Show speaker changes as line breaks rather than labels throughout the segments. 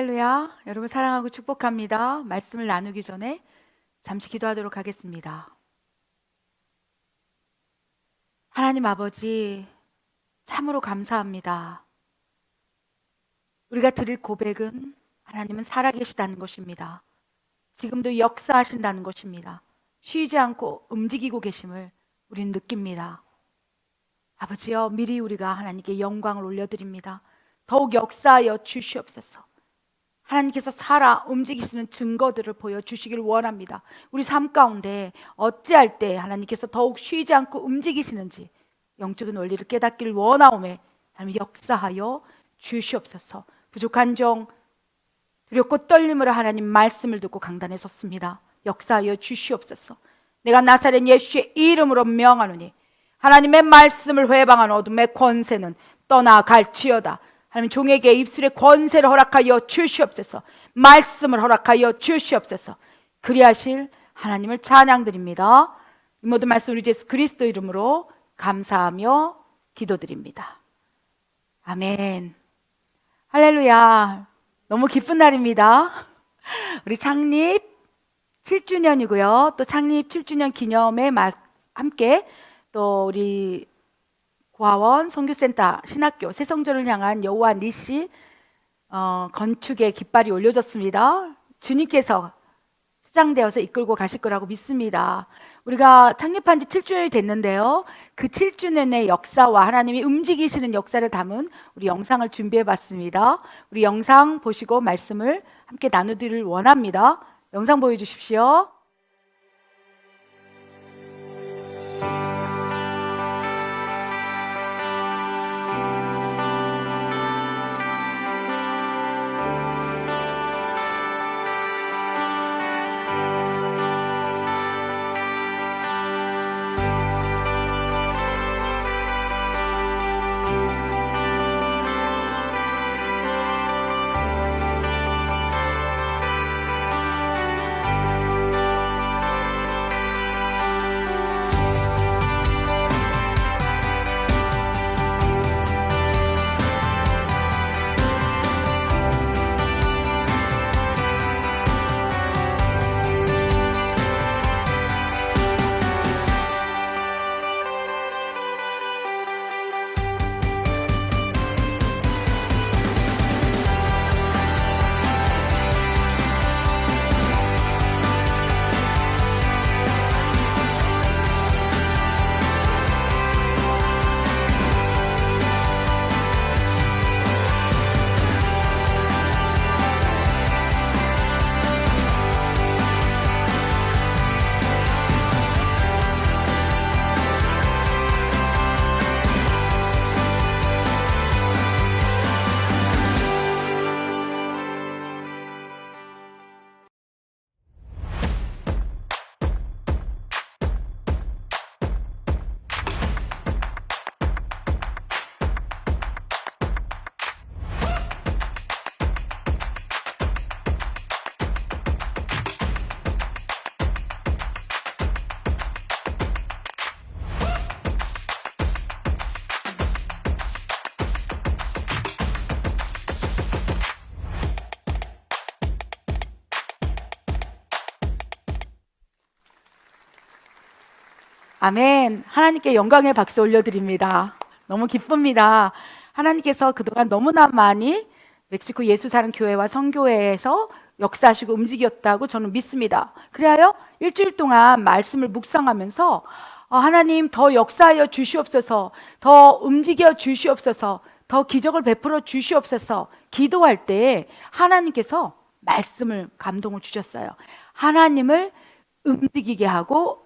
할렐루야. 여러분 사랑하고 축복합니다. 말씀을 나누기 전에 잠시 기도하도록 하겠습니다. 하나님 아버지, 참으로 감사합니다. 우리가 드릴 고백은 하나님은 살아계시다는 것입니다. 지금도 역사하신다는 것입니다. 쉬지 않고 움직이고 계심을 우리는 느낍니다. 아버지여, 미리 우리가 하나님께 영광을 올려드립니다. 더욱 역사하여 주시옵소서. 하나님께서 살아 움직이시는 증거들을 보여주시길 원합니다. 우리 삶 가운데 어찌할 때 하나님께서 더욱 쉬지 않고 움직이시는지 영적인 원리를 깨닫기를 원하오매 하나님 역사하여 주시옵소서. 부족한 종 두렵고 떨림으로 하나님 말씀을 듣고 강단에 섰습니다. 역사하여 주시옵소서. 내가 나사렛 예수의 이름으로 명하노니 하나님의 말씀을 회방한 어둠의 권세는 떠나갈지어다. 하나님 종에게 입술의 권세를 허락하여 주시옵소서. 말씀을 허락하여 주시옵소서. 그리하실 하나님을 찬양드립니다. 이 모든 말씀 우리 예수 그리스도 이름으로 감사하며 기도드립니다. 아멘. 할렐루야. 너무 기쁜 날입니다. 우리 창립 7주년이고요. 또 창립 7주년 기념에 함께 또 우리 고아원 선교센터 신학교 새성전을 향한 여호와 니시 건축의 깃발이 올려졌습니다. 주님께서 수장되어서 이끌고 가실 거라고 믿습니다. 우리가 창립한 지 7주년이 됐는데요, 그 7주년의 역사와 하나님이 움직이시는 역사를 담은 우리 영상을 준비해 봤습니다. 우리 영상 보시고 말씀을 함께 나누기를 원합니다. 영상 보여주십시오. 아멘. 하나님께 영광의 박수 올려드립니다. 너무 기쁩니다. 하나님께서 그동안 너무나 많이 멕시코 예수사랑교회와 선교회에서 역사하시고 움직였다고 저는 믿습니다. 그래야 일주일 동안 말씀을 묵상하면서 하나님 더 역사하여 주시옵소서, 더 움직여 주시옵소서, 더 기적을 베풀어 주시옵소서 기도할 때 하나님께서 말씀을 감동을 주셨어요. 하나님을 움직이게 하고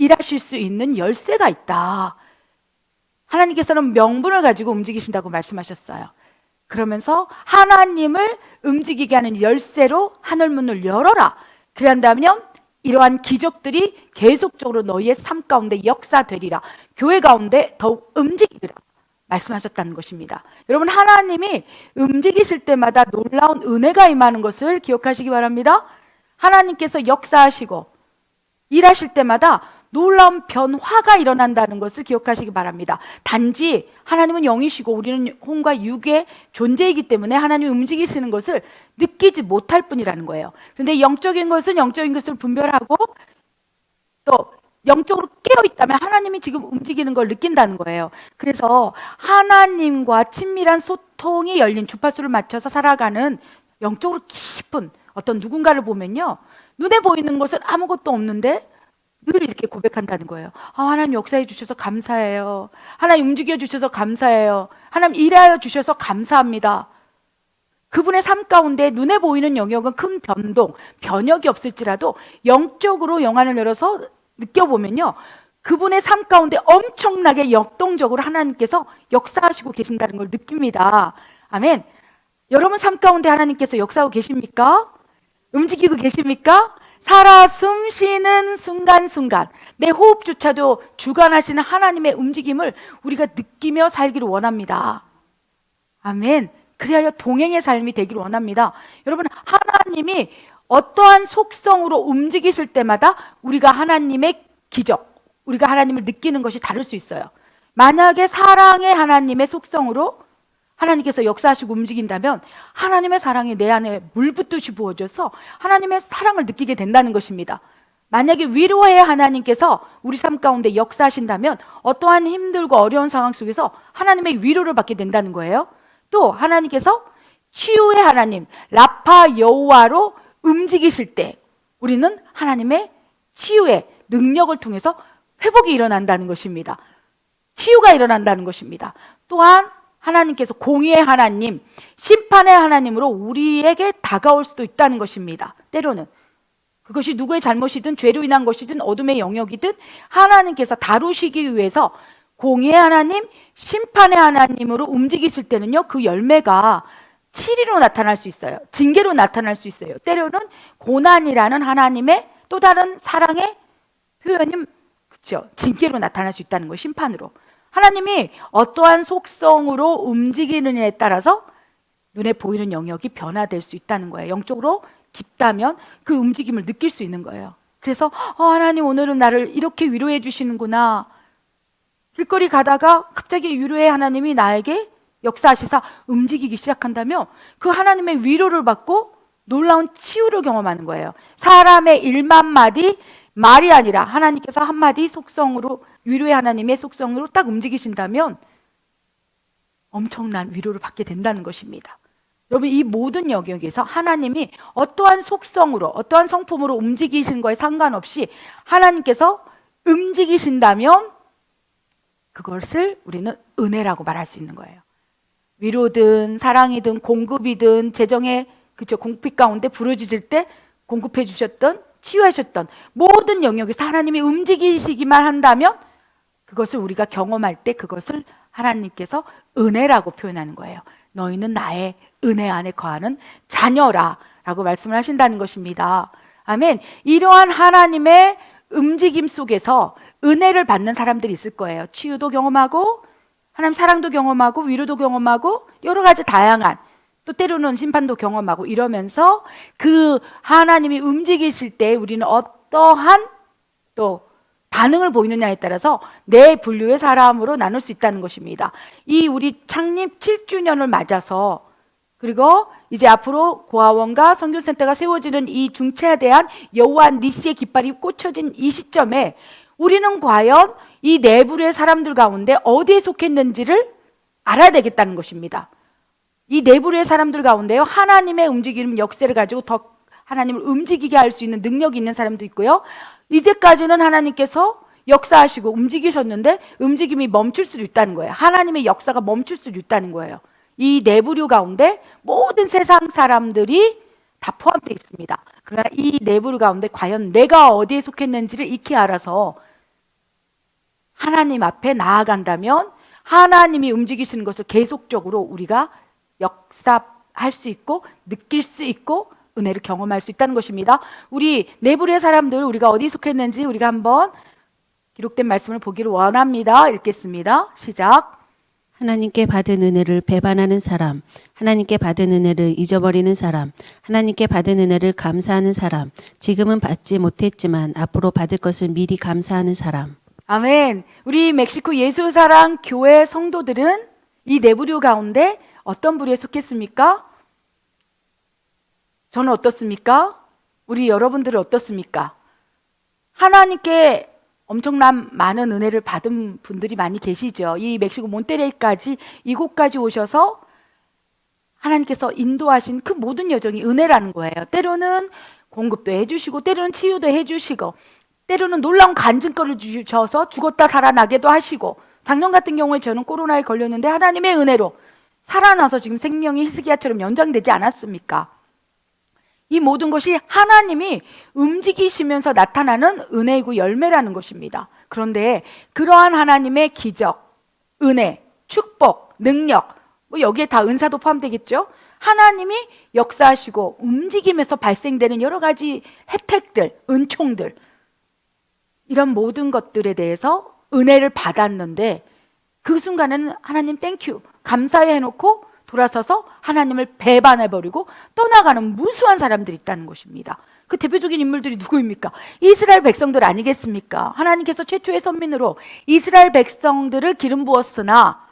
일하실 수 있는 열쇠가 있다. 하나님께서는 명분을 가지고 움직이신다고 말씀하셨어요. 그러면서 하나님을 움직이게 하는 열쇠로 하늘문을 열어라. 그런다면 이러한 기적들이 계속적으로 너희의 삶 가운데 역사되리라. 교회 가운데 더욱 움직이리라 말씀하셨다는 것입니다. 여러분, 하나님이 움직이실 때마다 놀라운 은혜가 임하는 것을 기억하시기 바랍니다. 하나님께서 역사하시고 일하실 때마다 놀라운 변화가 일어난다는 것을 기억하시기 바랍니다. 단지 하나님은 영이시고 우리는 혼과 육의 존재이기 때문에 하나님이 움직이시는 것을 느끼지 못할 뿐이라는 거예요. 그런데 영적인 것은 영적인 것을 분별하고 또 영적으로 깨어있다면 하나님이 지금 움직이는 걸 느낀다는 거예요. 그래서 하나님과 친밀한 소통이 열린 주파수를 맞춰서 살아가는 영적으로 깊은 어떤 누군가를 보면요, 눈에 보이는 것은 아무것도 없는데 늘 이렇게 고백한다는 거예요. 하나님 역사해 주셔서 감사해요. 하나님 움직여 주셔서 감사해요. 하나님 일하여 주셔서 감사합니다. 그분의 삶 가운데 눈에 보이는 영역은 큰 변동, 변혁이 없을지라도 영적으로 영안을 열어서 느껴보면요, 그분의 삶 가운데 엄청나게 역동적으로 하나님께서 역사하시고 계신다는 걸 느낍니다. 아멘. 여러분 삶 가운데 하나님께서 역사하고 계십니까? 움직이고 계십니까? 살아 숨 쉬는 순간순간 내 호흡조차도 주관하시는 하나님의 움직임을 우리가 느끼며 살기를 원합니다. 아멘. 그리하여 동행의 삶이 되기를 원합니다. 여러분, 하나님이 어떠한 속성으로 움직이실 때마다 우리가 하나님의 기적, 우리가 하나님을 느끼는 것이 다를 수 있어요. 만약에 사랑의 하나님의 속성으로 하나님께서 역사하시고 움직인다면 하나님의 사랑이 내 안에 물붓듯이 부어져서 하나님의 사랑을 느끼게 된다는 것입니다. 만약에 위로의 하나님께서 우리 삶 가운데 역사하신다면 어떠한 힘들고 어려운 상황 속에서 하나님의 위로를 받게 된다는 거예요. 또 하나님께서 치유의 하나님 라파 여호와로 움직이실 때 우리는 하나님의 치유의 능력을 통해서 회복이 일어난다는 것입니다. 치유가 일어난다는 것입니다. 또한 하나님께서 공의의 하나님, 심판의 하나님으로 우리에게 다가올 수도 있다는 것입니다. 때로는 그것이 누구의 잘못이든 죄로 인한 것이든 어둠의 영역이든 하나님께서 다루시기 위해서 공의의 하나님, 심판의 하나님으로 움직이실 때는요, 그 열매가 치리로 나타날 수 있어요. 징계로 나타날 수 있어요. 때로는 고난이라는 하나님의 또 다른 사랑의 표현이 그렇죠. 징계로 나타날 수 있다는 거예요. 심판으로. 하나님이 어떠한 속성으로 움직이느냐에 따라서 눈에 보이는 영역이 변화될 수 있다는 거예요. 영적으로 깊다면 그 움직임을 느낄 수 있는 거예요. 그래서 하나님 오늘은 나를 이렇게 위로해 주시는구나. 길거리 가다가 갑자기 위로의 하나님이 나에게 역사하시사 움직이기 시작한다면 그 하나님의 위로를 받고 놀라운 치유를 경험하는 거예요. 사람의 1만 마디 말이 아니라 하나님께서 한마디 속성으로, 위로의 하나님의 속성으로 딱 움직이신다면 엄청난 위로를 받게 된다는 것입니다. 여러분, 이 모든 영역에서 하나님이 어떠한 속성으로, 어떠한 성품으로 움직이시는 거에 상관없이 하나님께서 움직이신다면 그것을 우리는 은혜라고 말할 수 있는 거예요. 위로든 사랑이든 공급이든 재정의 공핍 가운데 부르짖을 때 공급해 주셨던, 치유하셨던 모든 영역에서 하나님이 움직이시기만 한다면 그것을 우리가 경험할 때 그것을 하나님께서 은혜라고 표현하는 거예요. 너희는 나의 은혜 안에 거하는 자녀라 라고 말씀을 하신다는 것입니다. 아멘. 이러한 하나님의 움직임 속에서 은혜를 받는 사람들이 있을 거예요. 치유도 경험하고 하나님 사랑도 경험하고 위로도 경험하고 여러 가지 다양한, 또 때로는 심판도 경험하고 이러면서 그 하나님이 움직이실 때 우리는 어떠한 또 반응을 보이느냐에 따라서 내 분류의 사람으로 나눌 수 있다는 것입니다. 이 우리 창립 7주년을 맞아서, 그리고 이제 앞으로 고아원과 선교센터가 세워지는 이 중차대한 여호와 니시의 깃발이 꽂혀진 이 시점에 우리는 과연 이 내부의 사람들 가운데 어디에 속했는지를 알아야 되겠다는 것입니다. 이 내부의 사람들 가운데요, 하나님의 움직이는 역사를 가지고 더 하나님을 움직이게 할 수 있는 능력이 있는 사람도 있고요, 이제까지는 하나님께서 역사하시고 움직이셨는데 움직임이 멈출 수도 있다는 거예요. 하나님의 역사가 멈출 수도 있다는 거예요. 이 내부류 가운데 모든 세상 사람들이 다 포함되어 있습니다. 그러나 이 내부류 가운데 과연 내가 어디에 속했는지를 익히 알아서 하나님 앞에 나아간다면 하나님이 움직이시는 것을 계속적으로 우리가 역사할 수 있고 느낄 수 있고 은혜를 경험할 수 있다는 것입니다. 우리 내부의 사람들, 우리가 어디 속했는지 우리가 한번 기록된 말씀을 보기를 원합니다. 읽겠습니다. 시작.
하나님께 받은 은혜를 배반하는 사람, 하나님께 받은 은혜를 잊어버리는 사람, 하나님께 받은 은혜를 감사하는 사람, 지금은 받지 못했지만 앞으로 받을 것을 미리 감사하는 사람.
아멘. 우리 멕시코 예수사랑 교회 성도들은 이 네 부류 가운데 어떤 부류에 속했습니까? 저는 어떻습니까? 우리 여러분들은 어떻습니까? 하나님께 엄청난 많은 은혜를 받은 분들이 많이 계시죠. 이 멕시코 몬테레이까지 이곳까지 오셔서 하나님께서 인도하신 그 모든 여정이 은혜라는 거예요. 때로는 공급도 해주시고 때로는 치유도 해주시고 때로는 놀라운 간증거를 주셔서 죽었다 살아나게도 하시고, 작년 같은 경우에 저는 코로나에 걸렸는데 하나님의 은혜로 살아나서 지금 생명이 히스기야처럼 연장되지 않았습니까? 이 모든 것이 하나님이 움직이시면서 나타나는 은혜이고 열매라는 것입니다. 그런데 그러한 하나님의 기적, 은혜, 축복, 능력, 뭐 여기에 다 은사도 포함되겠죠? 하나님이 역사하시고 움직이면서 발생되는 여러 가지 혜택들, 은총들, 이런 모든 것들에 대해서 은혜를 받았는데 그 순간에는 하나님 땡큐, 감사해 해놓고 돌아서서 하나님을 배반해버리고 떠나가는 무수한 사람들이 있다는 것입니다. 그 대표적인 인물들이 누구입니까? 이스라엘 백성들 아니겠습니까? 하나님께서 최초의 선민으로 이스라엘 백성들을 기름 부었으나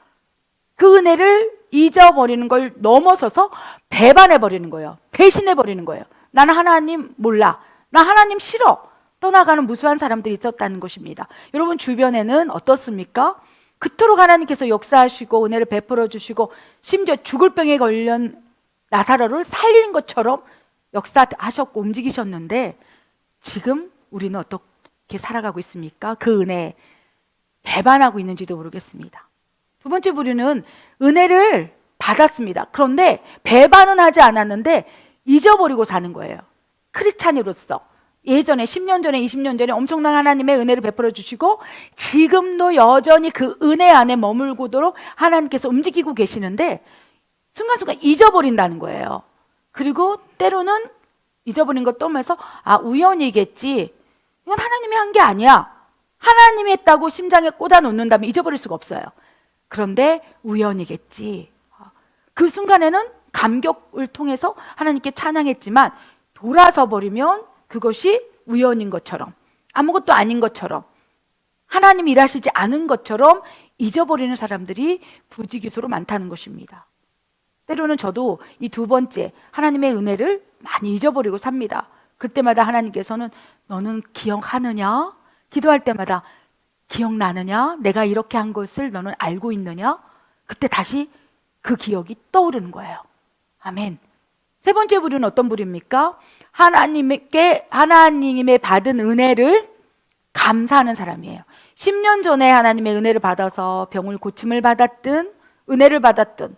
그 은혜를 잊어버리는 걸 넘어서서 배반해버리는 거예요. 배신해버리는 거예요. 나는 하나님 몰라, 나 하나님 싫어, 떠나가는 무수한 사람들이 있었다는 것입니다. 여러분 주변에는 어떻습니까? 그토록 하나님께서 역사하시고 은혜를 베풀어 주시고 심지어 죽을 병에 걸린 나사로를 살린 것처럼 역사하셨고 움직이셨는데 지금 우리는 어떻게 살아가고 있습니까? 그 은혜에 배반하고 있는지도 모르겠습니다. 두 번째 부류는 은혜를 받았습니다. 그런데 배반은 하지 않았는데 잊어버리고 사는 거예요. 크리스찬으로서 예전에 10년 전에 20년 전에 엄청난 하나님의 은혜를 베풀어 주시고 지금도 여전히 그 은혜 안에 머물고도록 하나님께서 움직이고 계시는데 순간순간 잊어버린다는 거예요. 그리고 때로는 잊어버린 것 떠면서 우연이겠지, 이건 하나님이 한 게 아니야, 하나님이 했다고 심장에 꽂아 놓는다면 잊어버릴 수가 없어요. 그런데 우연이겠지, 그 순간에는 감격을 통해서 하나님께 찬양했지만 돌아서 버리면 그것이 우연인 것처럼, 아무것도 아닌 것처럼, 하나님이 일하시지 않은 것처럼 잊어버리는 사람들이 부지기수로 많다는 것입니다. 때로는 저도 이 두 번째 하나님의 은혜를 많이 잊어버리고 삽니다. 그때마다 하나님께서는 너는 기억하느냐? 기도할 때마다 기억나느냐? 내가 이렇게 한 것을 너는 알고 있느냐? 그때 다시 그 기억이 떠오르는 거예요. 아멘. 세 번째 부류는 어떤 부류입니까? 하나님의 받은 은혜를 감사하는 사람이에요. 10년 전에 하나님의 은혜를 받아서 병을 고침을 받았든 은혜를 받았든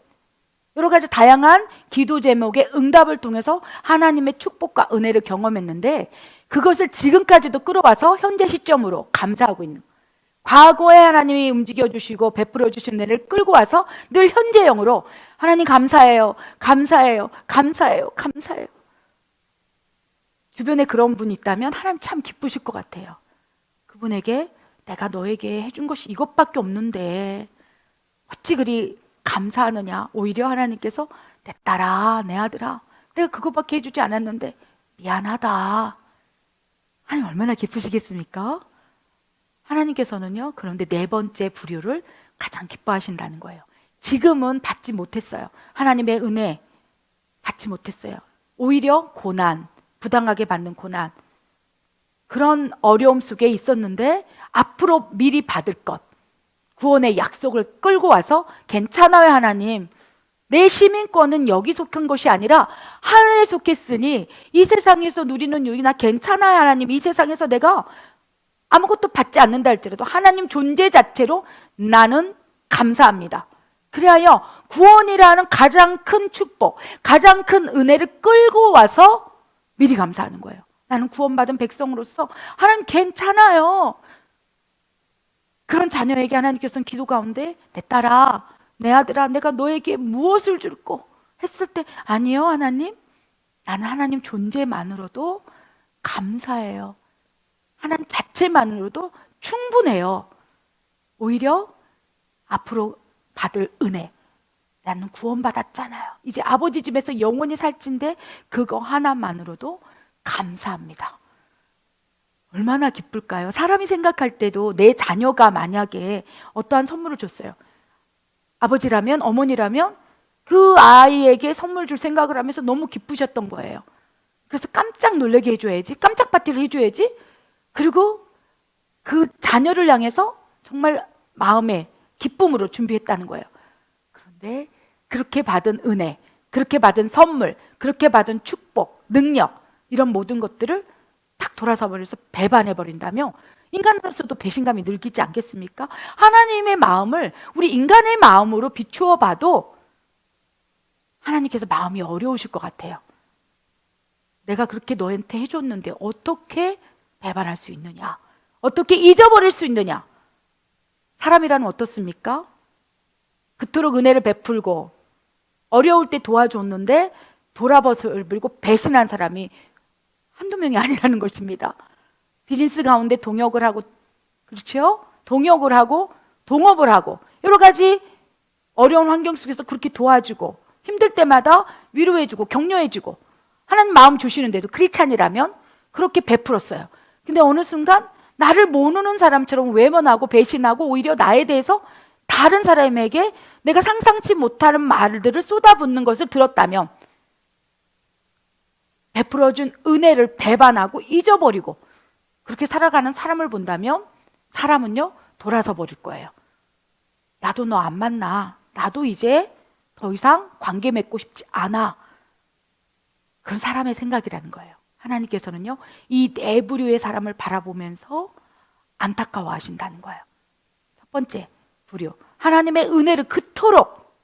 여러 가지 다양한 기도 제목의 응답을 통해서 하나님의 축복과 은혜를 경험했는데 그것을 지금까지도 끌어와서 현재 시점으로 감사하고 있는, 과거에 하나님이 움직여 주시고 베풀어 주신 은혜를 끌고 와서 늘 현재형으로 하나님 감사해요, 감사해요, 감사해요, 감사해요. 주변에 그런 분이 있다면 하나님 참 기쁘실 것 같아요. 그분에게 내가 너에게 해준 것이 이것밖에 없는데 어찌 그리 감사하느냐. 오히려 하나님께서 내 딸아, 내 아들아, 내가 그것밖에 해주지 않았는데 미안하다. 하나님 얼마나 기쁘시겠습니까? 하나님께서는요, 그런데 네 번째 부류를 가장 기뻐하신다는 거예요. 지금은 받지 못했어요. 하나님의 은혜 받지 못했어요. 오히려 고난, 부당하게 받는 고난, 그런 어려움 속에 있었는데 앞으로 미리 받을 것, 구원의 약속을 끌고 와서 괜찮아요 하나님, 내 시민권은 여기 속한 것이 아니라 하늘에 속했으니 이 세상에서 누리는 유익 나 괜찮아요 하나님, 이 세상에서 내가 아무것도 받지 않는다 할지라도 하나님 존재 자체로 나는 감사합니다. 그래야 구원이라는 가장 큰 축복, 가장 큰 은혜를 끌고 와서 미리 감사하는 거예요. 나는 구원받은 백성으로서 하나님 괜찮아요. 그런 자녀에게 하나님께서는 기도 가운데 내 딸아, 내 아들아, 내가 너에게 무엇을 줄꼬 했을 때 아니요 하나님, 나는 하나님 존재만으로도 감사해요. 하나님 자체만으로도 충분해요. 오히려 앞으로 받을 은혜. 나는 구원받았잖아요. 이제 아버지 집에서 영원히 살진데 그거 하나만으로도 감사합니다. 얼마나 기쁠까요? 사람이 생각할 때도 내 자녀가 만약에 어떠한 선물을 줬어요. 아버지라면, 어머니라면 그 아이에게 선물 줄 생각을 하면서 너무 기쁘셨던 거예요. 그래서 깜짝 놀라게 해줘야지, 깜짝 파티를 해줘야지, 그리고 그 자녀를 향해서 정말 마음의 기쁨으로 준비했다는 거예요. 그런데 그렇게 받은 은혜, 그렇게 받은 선물, 그렇게 받은 축복, 능력, 이런 모든 것들을 탁 돌아서 버려서 배반해 버린다면 인간으로서도 배신감이 늘기지 않겠습니까? 하나님의 마음을 우리 인간의 마음으로 비추어 봐도 하나님께서 마음이 어려우실 것 같아요. 내가 그렇게 너한테 해줬는데 어떻게 배반할 수 있느냐? 어떻게 잊어버릴 수 있느냐? 사람이라는 어떻습니까? 그토록 은혜를 베풀고 어려울 때 도와줬는데 돌아버섯을 들고 배신한 사람이 한두 명이 아니라는 것입니다. 비즈니스 가운데 동역을 하고, 그렇죠? 동역을 하고 동업을 하고 여러 가지 어려운 환경 속에서 그렇게 도와주고 힘들 때마다 위로해주고 격려해주고 하나님 마음 주시는데도 크리스찬이라면 그렇게 베풀었어요. 근데 어느 순간 나를 모르는 사람처럼 외면하고 배신하고 오히려 나에 대해서 다른 사람에게 내가 상상치 못하는 말들을 쏟아붓는 것을 들었다면 베풀어준 은혜를 배반하고 잊어버리고 그렇게 살아가는 사람을 본다면 사람은요 돌아서 버릴 거예요. 나도 너 안 만나. 나도 이제 더 이상 관계 맺고 싶지 않아. 그런 사람의 생각이라는 거예요. 하나님께서는요 이 네 부류의 사람을 바라보면서 안타까워 하신다는 거예요. 첫 번째 부류, 하나님의 은혜를 그토록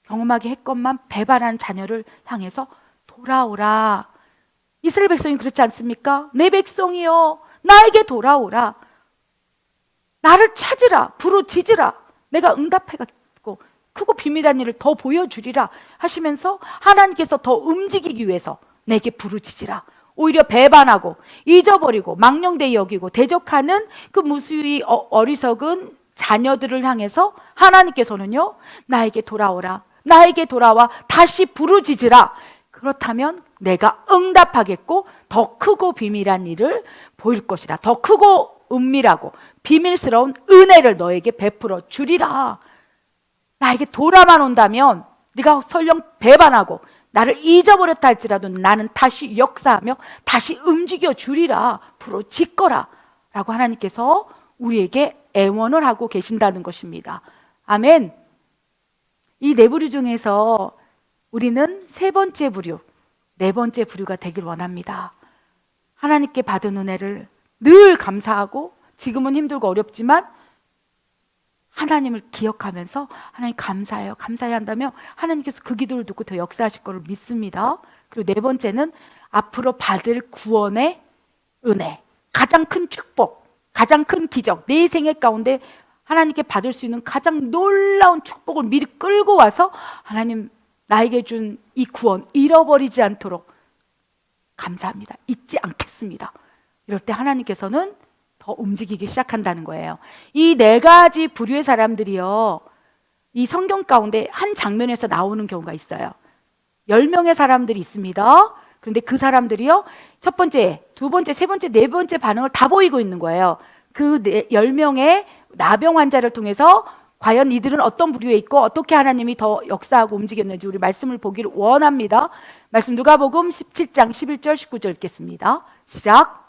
경험하게 했건만 배반한 자녀를 향해서 돌아오라. 이스라엘 백성이 그렇지 않습니까? 내 백성이여 나에게 돌아오라. 나를 찾으라. 부르짖으라. 내가 응답해갖고 크고 비밀한 일을 더 보여주리라 하시면서 하나님께서 더 움직이기 위해서 내게 부르짖으라. 오히려 배반하고 잊어버리고 망령되이 여기고 대적하는 그 무수히 어리석은 자녀들을 향해서 하나님께서는요 나에게 돌아오라. 나에게 돌아와 다시 부르짖으라. 그렇다면 내가 응답하겠고 더 크고 비밀한 일을 보일 것이라. 더 크고 은밀하고 비밀스러운 은혜를 너에게 베풀어 주리라. 나에게 돌아만 온다면 네가 설령 배반하고 나를 잊어버렸다 할지라도 나는 다시 역사하며 다시 움직여 주리라. 부르짖거라 라고 하나님께서 우리에게 애원을 하고 계신다는 것입니다. 아멘. 이 네 부류 중에서 우리는 세 번째 부류, 네 번째 부류가 되길 원합니다. 하나님께 받은 은혜를 늘 감사하고 지금은 힘들고 어렵지만 하나님을 기억하면서 하나님 감사해요. 감사해야 한다며 하나님께서 그 기도를 듣고 더 역사하실 것을 믿습니다. 그리고 네 번째는 앞으로 받을 구원의 은혜, 가장 큰 축복, 가장 큰 기적, 내 생애 가운데 하나님께 받을 수 있는 가장 놀라운 축복을 미리 끌고 와서 하나님 나에게 준 이 구원 잃어버리지 않도록 감사합니다. 잊지 않겠습니다. 이럴 때 하나님께서는 더 움직이기 시작한다는 거예요. 이 네 가지 부류의 사람들이요 이 성경 가운데 한 장면에서 나오는 경우가 있어요. 10명의 사람들이 있습니다. 그런데 그 사람들이요 첫 번째, 두 번째, 세 번째, 네 번째 반응을 다 보이고 있는 거예요. 그 10명의 나병 환자를 통해서 과연 이들은 어떤 부류에 있고 어떻게 하나님이 더 역사하고 움직였는지 우리 말씀을 보기를 원합니다. 말씀 누가복음 17장 11절 19절 읽겠습니다. 시작.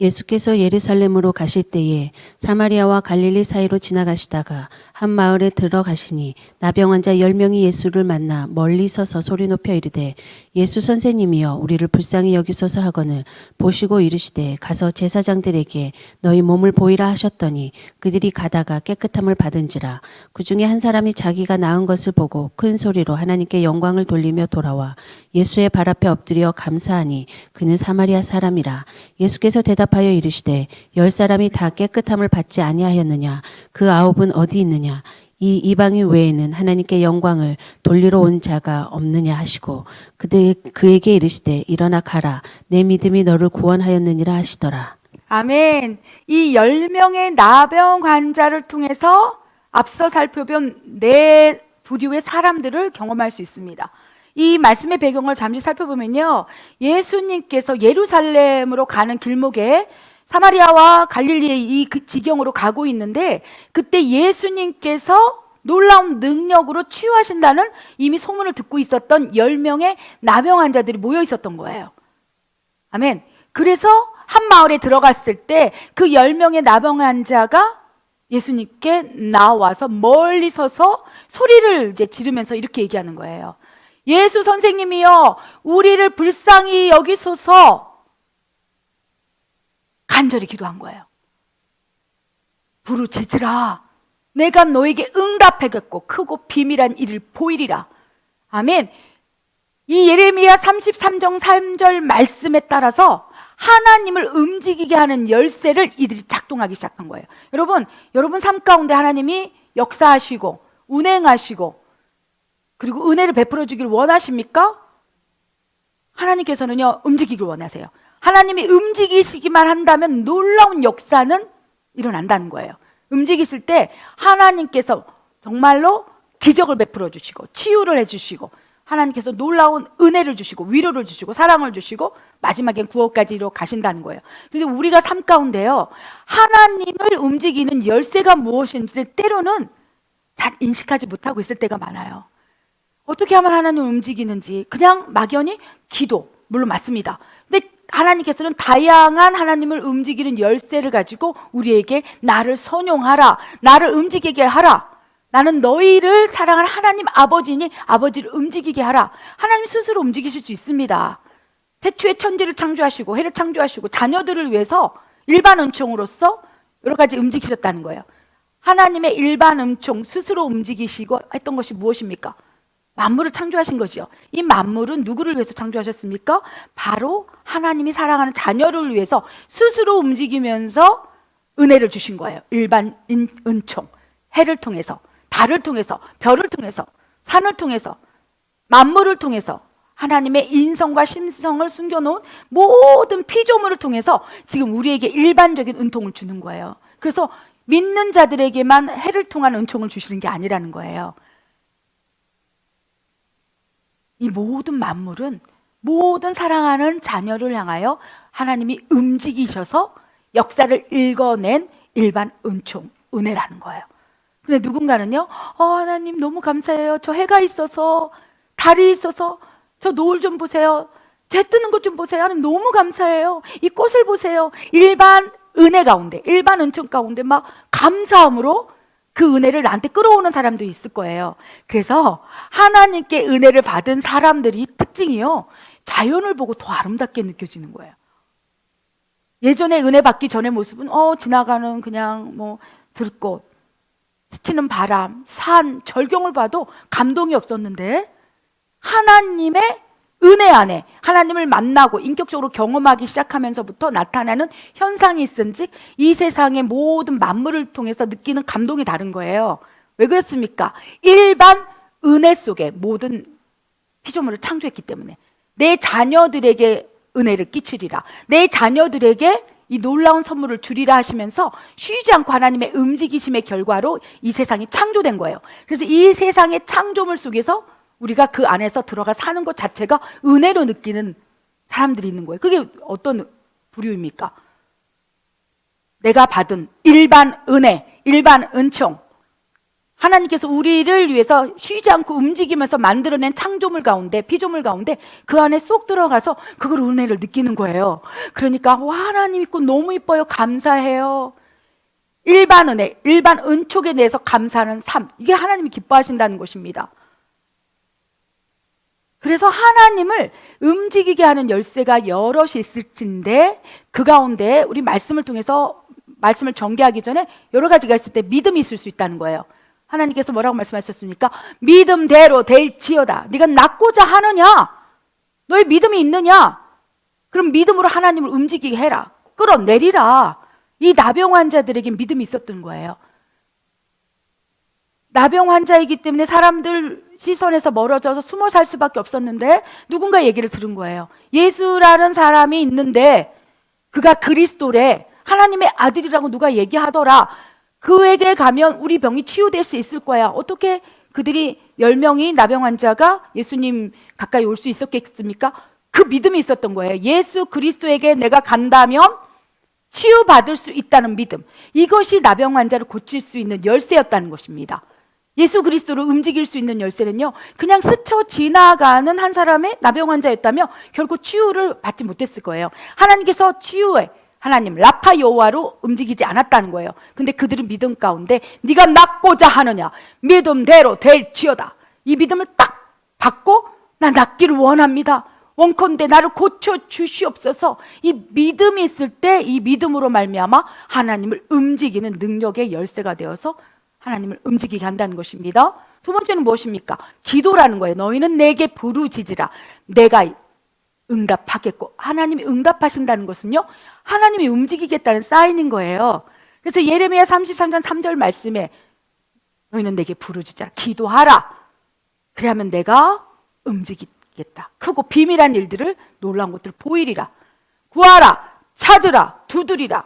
예수께서 예루살렘으로 가실 때에 사마리아와 갈릴리 사이로 지나가시다가 한 마을에 들어가시니 나병 환자 10명이 예수를 만나 멀리 서서 소리 높여 이르되 예수 선생님이여 우리를 불쌍히 여기소서 하거늘 보시고 이르시되 가서 제사장들에게 너희 몸을 보이라 하셨더니 그들이 가다가 깨끗함을 받은지라. 그 중에 한 사람이 자기가 나은 것을 보고 큰 소리로 하나님께 영광을 돌리며 돌아와 예수의 발 앞에 엎드려 감사하니 그는 사마리아 사람이라. 예수께서 대답하여 이르시되 10사람이 다 깨끗함을 받지 아니하였느냐? 그 9은 어디 있느냐? 이 이방인 외에는 하나님께 영광을 돌리러 온 자가 없느냐 하시고 그에게 이르시되 일어나 가라. 내 믿음이 너를 구원하였느니라 하시더라.
아멘. 이 10명의 나병 환자를 통해서 앞서 살펴본 네 부류의 사람들을 경험할 수 있습니다. 이 말씀의 배경을 잠시 살펴보면요, 예수님께서 예루살렘으로 가는 길목에 사마리아와 갈릴리의 이 지경으로 가고 있는데, 그때 예수님께서 놀라운 능력으로 치유하신다는 이미 소문을 듣고 있었던 10명의 나병 환자들이 모여 있었던 거예요. 아멘. 그래서 한 마을에 들어갔을 때 그 10명의 나병 환자가 예수님께 나와서 멀리 서서 소리를 이제 지르면서 이렇게 얘기하는 거예요. 예수 선생님이여, 우리를 불쌍히 여기소서. 간절히 기도한 거예요. 부르짖으라. 내가 너에게 응답하겠고 크고 비밀한 일을 보이리라. 아멘. 이 예레미야 33장 3절 말씀에 따라서 하나님을 움직이게 하는 열쇠를 이들이 작동하기 시작한 거예요. 여러분 삶 가운데 하나님이 역사하시고 운행하시고 그리고 은혜를 베풀어 주기를 원하십니까? 하나님께서는요, 움직이기를 원하세요. 하나님이 움직이시기만 한다면 놀라운 역사는 일어난다는 거예요. 움직이실 때 하나님께서 정말로 기적을 베풀어 주시고 치유를 해주시고 하나님께서 놀라운 은혜를 주시고 위로를 주시고 사랑을 주시고 마지막엔 구원까지로 가신다는 거예요. 그런데 우리가 삶 가운데요, 하나님을 움직이는 열쇠가 무엇인지를 때로는 잘 인식하지 못하고 있을 때가 많아요. 어떻게 하면 하나님을 움직이는지 그냥 막연히 기도, 물론 맞습니다. 근데 하나님께서는 다양한 하나님을 움직이는 열쇠를 가지고 우리에게 나를 선용하라, 나를 움직이게 하라, 나는 너희를 사랑하는 하나님 아버지니 아버지를 움직이게 하라. 하나님 스스로 움직이실 수 있습니다. 태초에 천지를 창조하시고 해를 창조하시고 자녀들을 위해서 일반 은총으로서 여러 가지 움직이셨다는 거예요. 하나님의 일반 은총 스스로 움직이시고 했던 것이 무엇입니까? 만물을 창조하신 거죠. 이 만물은 누구를 위해서 창조하셨습니까? 바로 하나님이 사랑하는 자녀를 위해서 스스로 움직이면서 은혜를 주신 거예요. 일반 은총, 해를 통해서, 달을 통해서, 별을 통해서, 산을 통해서, 만물을 통해서 하나님의 인성과 심성을 숨겨놓은 모든 피조물을 통해서 지금 우리에게 일반적인 은총을 주는 거예요. 그래서 믿는 자들에게만 해를 통한 은총을 주시는 게 아니라는 거예요. 이 모든 만물은 모든 사랑하는 자녀를 향하여 하나님이 움직이셔서 역사를 읽어낸 일반 은총, 은혜라는 거예요. 근데 누군가는요, 하나님 너무 감사해요. 저 해가 있어서, 달이 있어서, 저 노을 좀 보세요. 재 뜨는 것 좀 보세요. 하나님 너무 감사해요. 이 꽃을 보세요. 일반 은혜 가운데, 일반 은총 가운데 막 감사함으로 그 은혜를 나한테 끌어오는 사람도 있을 거예요. 그래서 하나님께 은혜를 받은 사람들이 특징이요, 자연을 보고 더 아름답게 느껴지는 거예요. 예전에 은혜 받기 전의 모습은 지나가는 그냥 뭐 들꽃, 스치는 바람, 산, 절경을 봐도 감동이 없었는데 하나님의 은혜 안에 하나님을 만나고 인격적으로 경험하기 시작하면서부터 나타나는 현상이 있은즉 이 세상의 모든 만물을 통해서 느끼는 감동이 다른 거예요. 왜 그렇습니까? 일반 은혜 속에 모든 피조물을 창조했기 때문에 내 자녀들에게 은혜를 끼치리라, 내 자녀들에게 이 놀라운 선물을 주리라 하시면서 쉬지 않고 하나님의 움직이심의 결과로 이 세상이 창조된 거예요. 그래서 이 세상의 창조물 속에서 우리가 그 안에서 들어가 사는 것 자체가 은혜로 느끼는 사람들이 있는 거예요. 그게 어떤 부류입니까? 내가 받은 일반 은혜, 일반 은총, 하나님께서 우리를 위해서 쉬지 않고 움직이면서 만들어낸 창조물 가운데, 피조물 가운데 그 안에 쏙 들어가서 그걸 은혜를 느끼는 거예요. 그러니까 하나님 있고 너무 이뻐요, 감사해요. 일반 은혜, 일반 은총에 대해서 감사하는 삶, 이게 하나님이 기뻐하신다는 것입니다. 그래서 하나님을 움직이게 하는 열쇠가 여럿이 있을진데 그 가운데 우리 말씀을 통해서 말씀을 전개하기 전에 여러 가지가 있을 때 믿음이 있을 수 있다는 거예요. 하나님께서 뭐라고 말씀하셨습니까? 믿음대로 될지어다. 네가 낳고자 하느냐? 너의 믿음이 있느냐? 그럼 믿음으로 하나님을 움직이게 해라. 끌어내리라. 이 나병 환자들에게 믿음이 있었던 거예요. 나병 환자이기 때문에 사람들 시선에서 멀어져서 숨어 살 수밖에 없었는데 누군가 얘기를 들은 거예요. 예수라는 사람이 있는데 그가 그리스도래, 하나님의 아들이라고 누가 얘기하더라. 그에게 가면 우리 병이 치유될 수 있을 거야. 어떻게 그들이 10명이 나병 환자가 예수님 가까이 올 수 있었겠습니까? 그 믿음이 있었던 거예요. 예수 그리스도에게 내가 간다면 치유받을 수 있다는 믿음. 이것이 나병 환자를 고칠 수 있는 열쇠였다는 것입니다. 예수 그리스도를 움직일 수 있는 열쇠는요, 그냥 스쳐 지나가는 한 사람의 나병 환자였다면 결국 치유를 받지 못했을 거예요. 하나님께서 치유의 하나님 라파 여호와로 움직이지 않았다는 거예요. 근데 그들은 믿음 가운데 네가 낫고자 하느냐, 믿음대로 될지어다. 이 믿음을 딱 받고 나 낫기를 원합니다. 원컨대 나를 고쳐 주시옵소서. 이 믿음이 있을 때 이 믿음으로 말미암아 하나님을 움직이는 능력의 열쇠가 되어서 하나님을 움직이게 한다는 것입니다. 두 번째는 무엇입니까? 기도라는 거예요. 너희는 내게 부르짖으라 내가 응답하겠고. 하나님이 응답하신다는 것은요, 하나님이 움직이겠다는 사인인 거예요. 그래서 예레미야 33장 3절 말씀에 너희는 내게 부르짖으라 기도하라 그래야면 내가 움직이겠다. 크고 비밀한 일들을, 놀라운 것들을 보이리라. 구하라 찾으라 두드리라.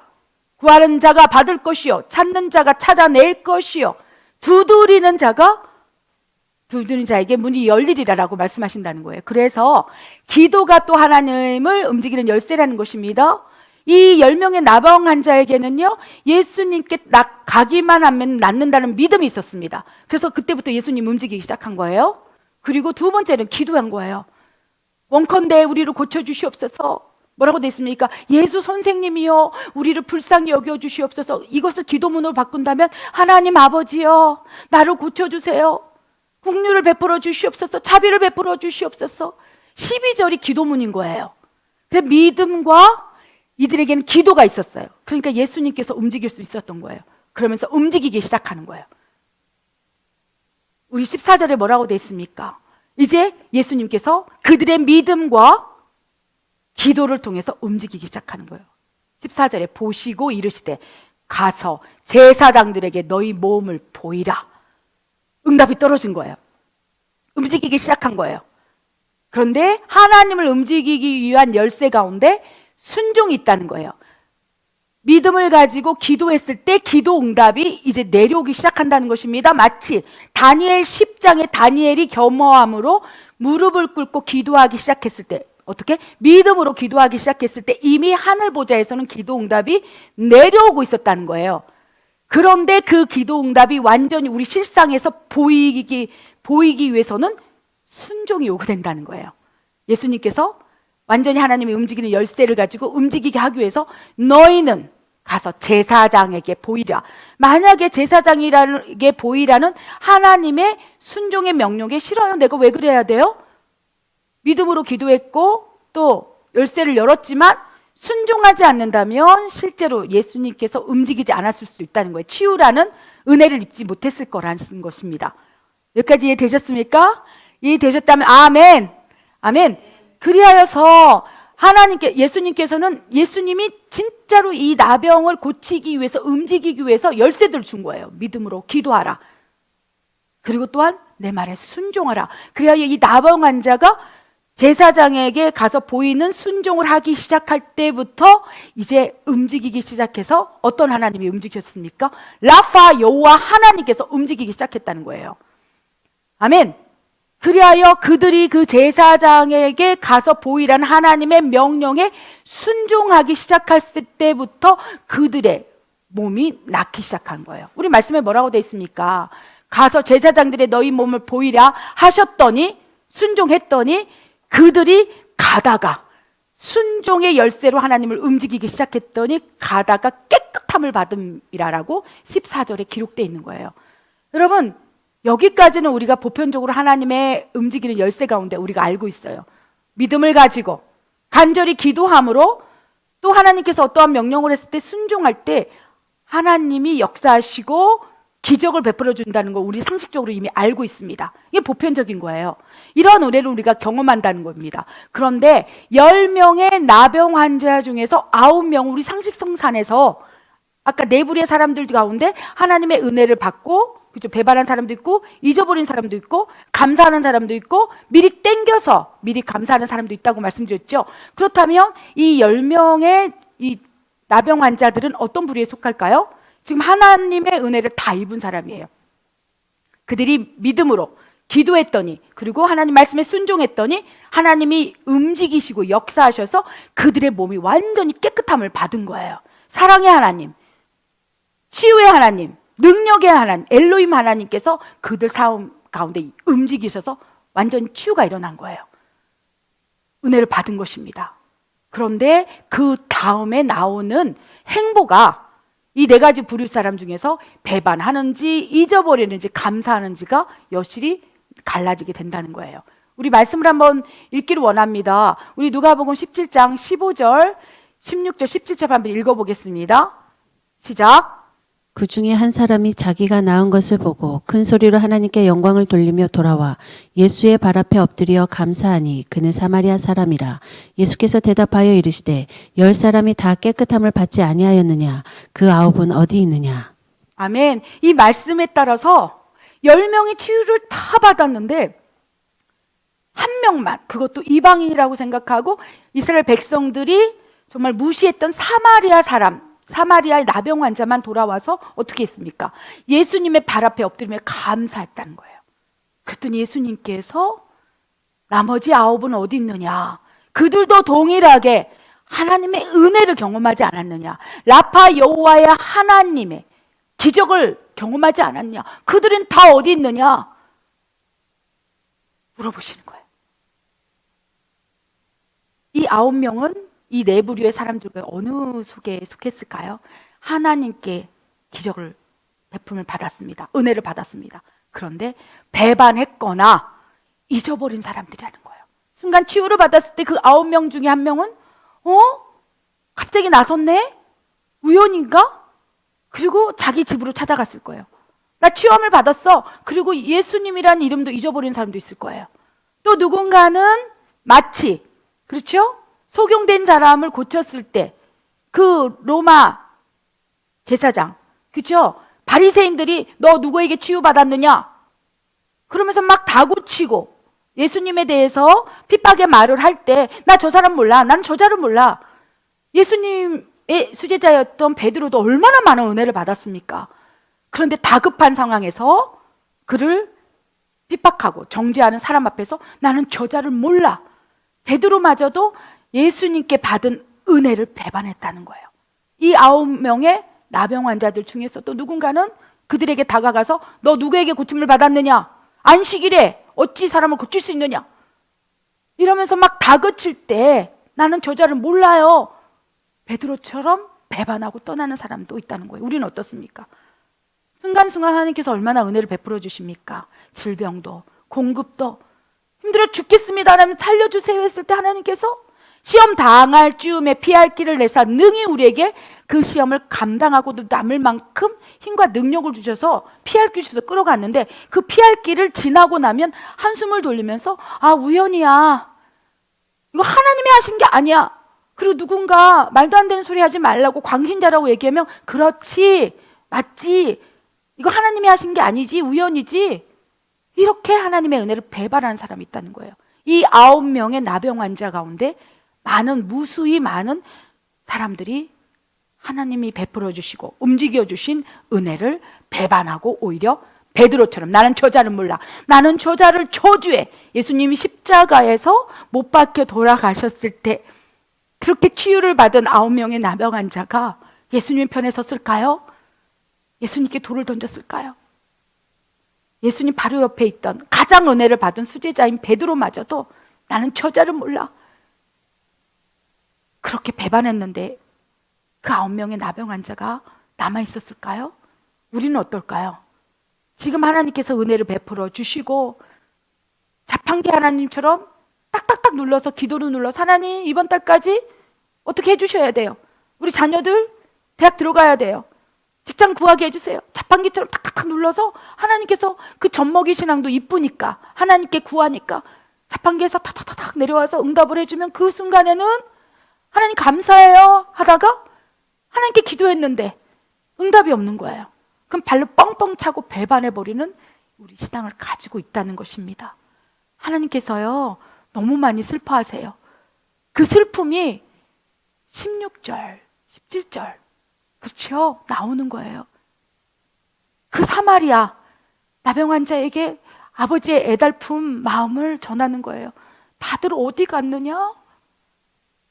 구하는 자가 받을 것이요 찾는 자가 찾아낼 것이요 두드리는 자에게 문이 열리리라라고 말씀하신다는 거예요. 그래서 기도가 또 하나님을 움직이는 열쇠라는 것입니다. 이 10명의 나병 환자에게는요, 예수님께 가기만 하면 낫는다는 믿음이 있었습니다. 그래서 그때부터 예수님 움직이기 시작한 거예요. 그리고 두 번째는 기도한 거예요. 원컨대 우리를 고쳐주시옵소서. 뭐라고 돼 있습니까? 예수 선생님이요 우리를 불쌍히 여겨주시옵소서. 이것을 기도문으로 바꾼다면 하나님 아버지요 나를 고쳐주세요. 긍휼을 베풀어 주시옵소서. 자비를 베풀어 주시옵소서. 12절이 기도문인 거예요. 그래서 믿음과 이들에게는 기도가 있었어요. 그러니까 예수님께서 움직일 수 있었던 거예요. 그러면서 움직이기 시작하는 거예요. 우리 14절에 뭐라고 돼 있습니까? 이제 예수님께서 그들의 믿음과 기도를 통해서 움직이기 시작하는 거예요. 14절에 보시고 이르시되 가서 제사장들에게 너희 몸을 보이라. 응답이 떨어진 거예요. 움직이기 시작한 거예요. 그런데 하나님을 움직이기 위한 열쇠 가운데 순종이 있다는 거예요. 믿음을 가지고 기도했을 때 기도 응답이 이제 내려오기 시작한다는 것입니다. 마치 다니엘 10장에 다니엘이 겸허함으로 무릎을 꿇고 기도하기 시작했을 때, 어떻게? 믿음으로 기도하기 시작했을 때 이미 하늘 보좌에서는 기도 응답이 내려오고 있었다는 거예요. 그런데 그 기도 응답이 완전히 우리 실상에서 보이기 위해서는 순종이 요구된다는 거예요. 예수님께서 완전히 하나님이 움직이는 열쇠를 가지고 움직이게 하기 위해서 너희는 가서 제사장에게 보이라. 만약에 제사장에게 보이라는 하나님의 순종의 명령에 싫어요. 내가 왜 그래야 돼요? 믿음으로 기도했고 또 열쇠를 열었지만 순종하지 않는다면 실제로 예수님께서 움직이지 않았을 수 있다는 거예요. 치유라는 은혜를 입지 못했을 거라는 것입니다. 여기까지 이해되셨습니까? 이해되셨다면 아멘. 아멘. 그리하여서 예수님께서는 예수님이 진짜로 이 나병을 고치기 위해서, 움직이기 위해서 열쇠들을 준 거예요. 믿음으로 기도하라. 그리고 또한 내 말에 순종하라. 그래야 이 나병 환자가 제사장에게 가서 보이는 순종을 하기 시작할 때부터 이제 움직이기 시작해서 어떤 하나님이 움직였습니까? 라파 여호와 하나님께서 움직이기 시작했다는 거예요. 아멘. 그리하여 그들이 그 제사장에게 가서 보이라는 하나님의 명령에 순종하기 시작했을 때부터 그들의 몸이 낫기 시작한 거예요. 우리 말씀에 뭐라고 되어 있습니까? 가서 제사장들의 너희 몸을 보이라 하셨더니, 순종했더니 그들이 가다가 순종의 열쇠로 하나님을 움직이기 시작했더니 가다가 깨끗함을 받음이라라고 14절에 기록되어 있는 거예요. 여러분, 여기까지는 우리가 보편적으로 하나님의 움직이는 열쇠 가운데 우리가 알고 있어요. 믿음을 가지고 간절히 기도함으로 또 하나님께서 어떠한 명령을 했을 때 순종할 때 하나님이 역사하시고 기적을 베풀어 준다는 거 우리 상식적으로 이미 알고 있습니다. 이게 보편적인 거예요. 이런 은혜를 우리가 경험한다는 겁니다. 그런데 10명의 나병 환자 중에서 9명 우리 상식성산에서 아까 네 부류의 사람들 가운데 하나님의 은혜를 받고, 그죠? 배반한 사람도 있고 잊어버린 사람도 있고 감사하는 사람도 있고 미리 땡겨서 미리 감사하는 사람도 있다고 말씀드렸죠. 그렇다면 이 10명의 이 나병 환자들은 어떤 부류에 속할까요? 지금 하나님의 은혜를 다 입은 사람이에요. 그들이 믿음으로 기도했더니, 그리고 하나님 말씀에 순종했더니 하나님이 움직이시고 역사하셔서 그들의 몸이 완전히 깨끗함을 받은 거예요. 사랑의 하나님, 치유의 하나님, 능력의 하나님, 엘로힘 하나님께서 그들 삶 가운데 움직이셔서 완전히 치유가 일어난 거예요. 은혜를 받은 것입니다. 그런데 그 다음에 나오는 행보가 이 네 가지 부류 사람 중에서 배반하는지 잊어버리는지 감사하는지가 여실히 갈라지게 된다는 거예요. 우리 말씀을 한번 읽기를 원합니다. 우리 누가복음 17장 15절, 16절, 17절 한번 읽어보겠습니다. 시작.
그 중에 한 사람이 자기가 낳은 것을 보고 큰 소리로 하나님께 영광을 돌리며 돌아와 예수의 발 앞에 엎드려 감사하니 그는 사마리아 사람이라. 예수께서 대답하여 이르시되 10사람이 다 깨끗함을 받지 아니하였느냐? 그 9은 어디 있느냐?
아멘. 이 말씀에 따라서 10명이 치유를 다 받았는데 한 명만, 그것도 이방인이라고 생각하고 이스라엘 백성들이 정말 무시했던 사마리아 사람, 사마리아의 나병 환자만 돌아와서 어떻게 했습니까? 예수님의 발 앞에 엎드리며 감사했다는 거예요. 그랬더니 예수님께서 나머지 9은 어디 있느냐? 그들도 동일하게 하나님의 은혜를 경험하지 않았느냐? 라파 여호와의 하나님의 기적을 경험하지 않았냐? 그들은 다 어디 있느냐? 물어보시는 거예요. 이 9명은 이 네 부류의 사람들 중에 어느 속에 속했을까요? 하나님께 기적을 베품을 받았습니다. 은혜를 받았습니다. 그런데 배반했거나 잊어버린 사람들이라는 거예요. 순간 치유를 받았을 때 그 9명 중에 한 명은 갑자기 나섰네? 우연인가? 그리고 자기 집으로 찾아갔을 거예요. 나 치유함을 받았어. 그리고 예수님이라는 이름도 잊어버린 사람도 있을 거예요. 또 누군가는 마치, 그렇죠? 소경된 사람을 고쳤을 때 그 로마 제사장, 그렇죠? 바리새인들이 너 누구에게 치유받았느냐? 그러면서 막 다구치고 예수님에 대해서 핍박의 말을 할 때 나 저 사람 몰라. 난 저자를 몰라. 예수님의 수제자였던 베드로도 얼마나 많은 은혜를 받았습니까? 그런데 다급한 상황에서 그를 핍박하고 정죄하는 사람 앞에서 나는 저자를 몰라. 베드로마저도 예수님께 받은 은혜를 배반했다는 거예요. 이 9명의 나병 환자들 중에서 또 누군가는 그들에게 다가가서 너 누구에게 고침을 받았느냐? 안식일에 어찌 사람을 고칠 수 있느냐? 이러면서 막 다그칠 때 나는 저자를 몰라요. 베드로처럼 배반하고 떠나는 사람도 있다는 거예요. 우리는 어떻습니까? 순간순간 하나님께서 얼마나 은혜를 베풀어 주십니까? 질병도 공급도 힘들어 죽겠습니다 하면 살려주세요 했을 때 하나님께서 시험 당할 즈음에 피할 길을 내사 능히 우리에게 그 시험을 감당하고도 남을 만큼 힘과 능력을 주셔서 피할 길 주셔서 끌어갔는데 그 피할 길을 지나고 나면 한숨을 돌리면서 아 우연이야. 이거 하나님이 하신 게 아니야. 그리고 누군가 말도 안 되는 소리 하지 말라고 광신자라고 얘기하면 그렇지 맞지 이거 하나님이 하신 게 아니지 우연이지 이렇게 하나님의 은혜를 배반하는 사람이 있다는 거예요. 이 9명의 나병 환자 가운데 무수히 많은 사람들이 하나님이 베풀어 주시고 움직여 주신 은혜를 배반하고 오히려 베드로처럼 나는 저자를 몰라. 나는 저자를 저주해. 예수님이 십자가에서 못 박혀 돌아가셨을 때 그렇게 치유를 받은 9명의 나병 환자가 예수님 편에 섰을까요? 예수님께 돌을 던졌을까요? 예수님 바로 옆에 있던 가장 은혜를 받은 수제자인 베드로마저도 나는 저자를 몰라. 그렇게 배반했는데 그 9명의 나병 환자가 남아있었을까요? 우리는 어떨까요? 지금 하나님께서 은혜를 베풀어 주시고 자판기 하나님처럼 딱딱딱 눌러서 기도를 눌러서 하나님 이번 달까지 어떻게 해주셔야 돼요? 우리 자녀들 대학 들어가야 돼요. 직장 구하게 해주세요. 자판기처럼 탁탁탁 눌러서 하나님께서 그 젖먹이 신앙도 이쁘니까 하나님께 구하니까 자판기에서 탁탁탁 내려와서 응답을 해주면 그 순간에는 하나님 감사해요 하다가 하나님께 기도했는데 응답이 없는 거예요. 그럼 발로 뻥뻥 차고 배반해버리는 우리 신앙을 가지고 있다는 것입니다. 하나님께서요 너무 많이 슬퍼하세요. 그 슬픔이 16절, 17절 그렇죠? 나오는 거예요. 그 사마리아 나병 환자에게 아버지의 애달픈 마음을 전하는 거예요. 다들 어디 갔느냐?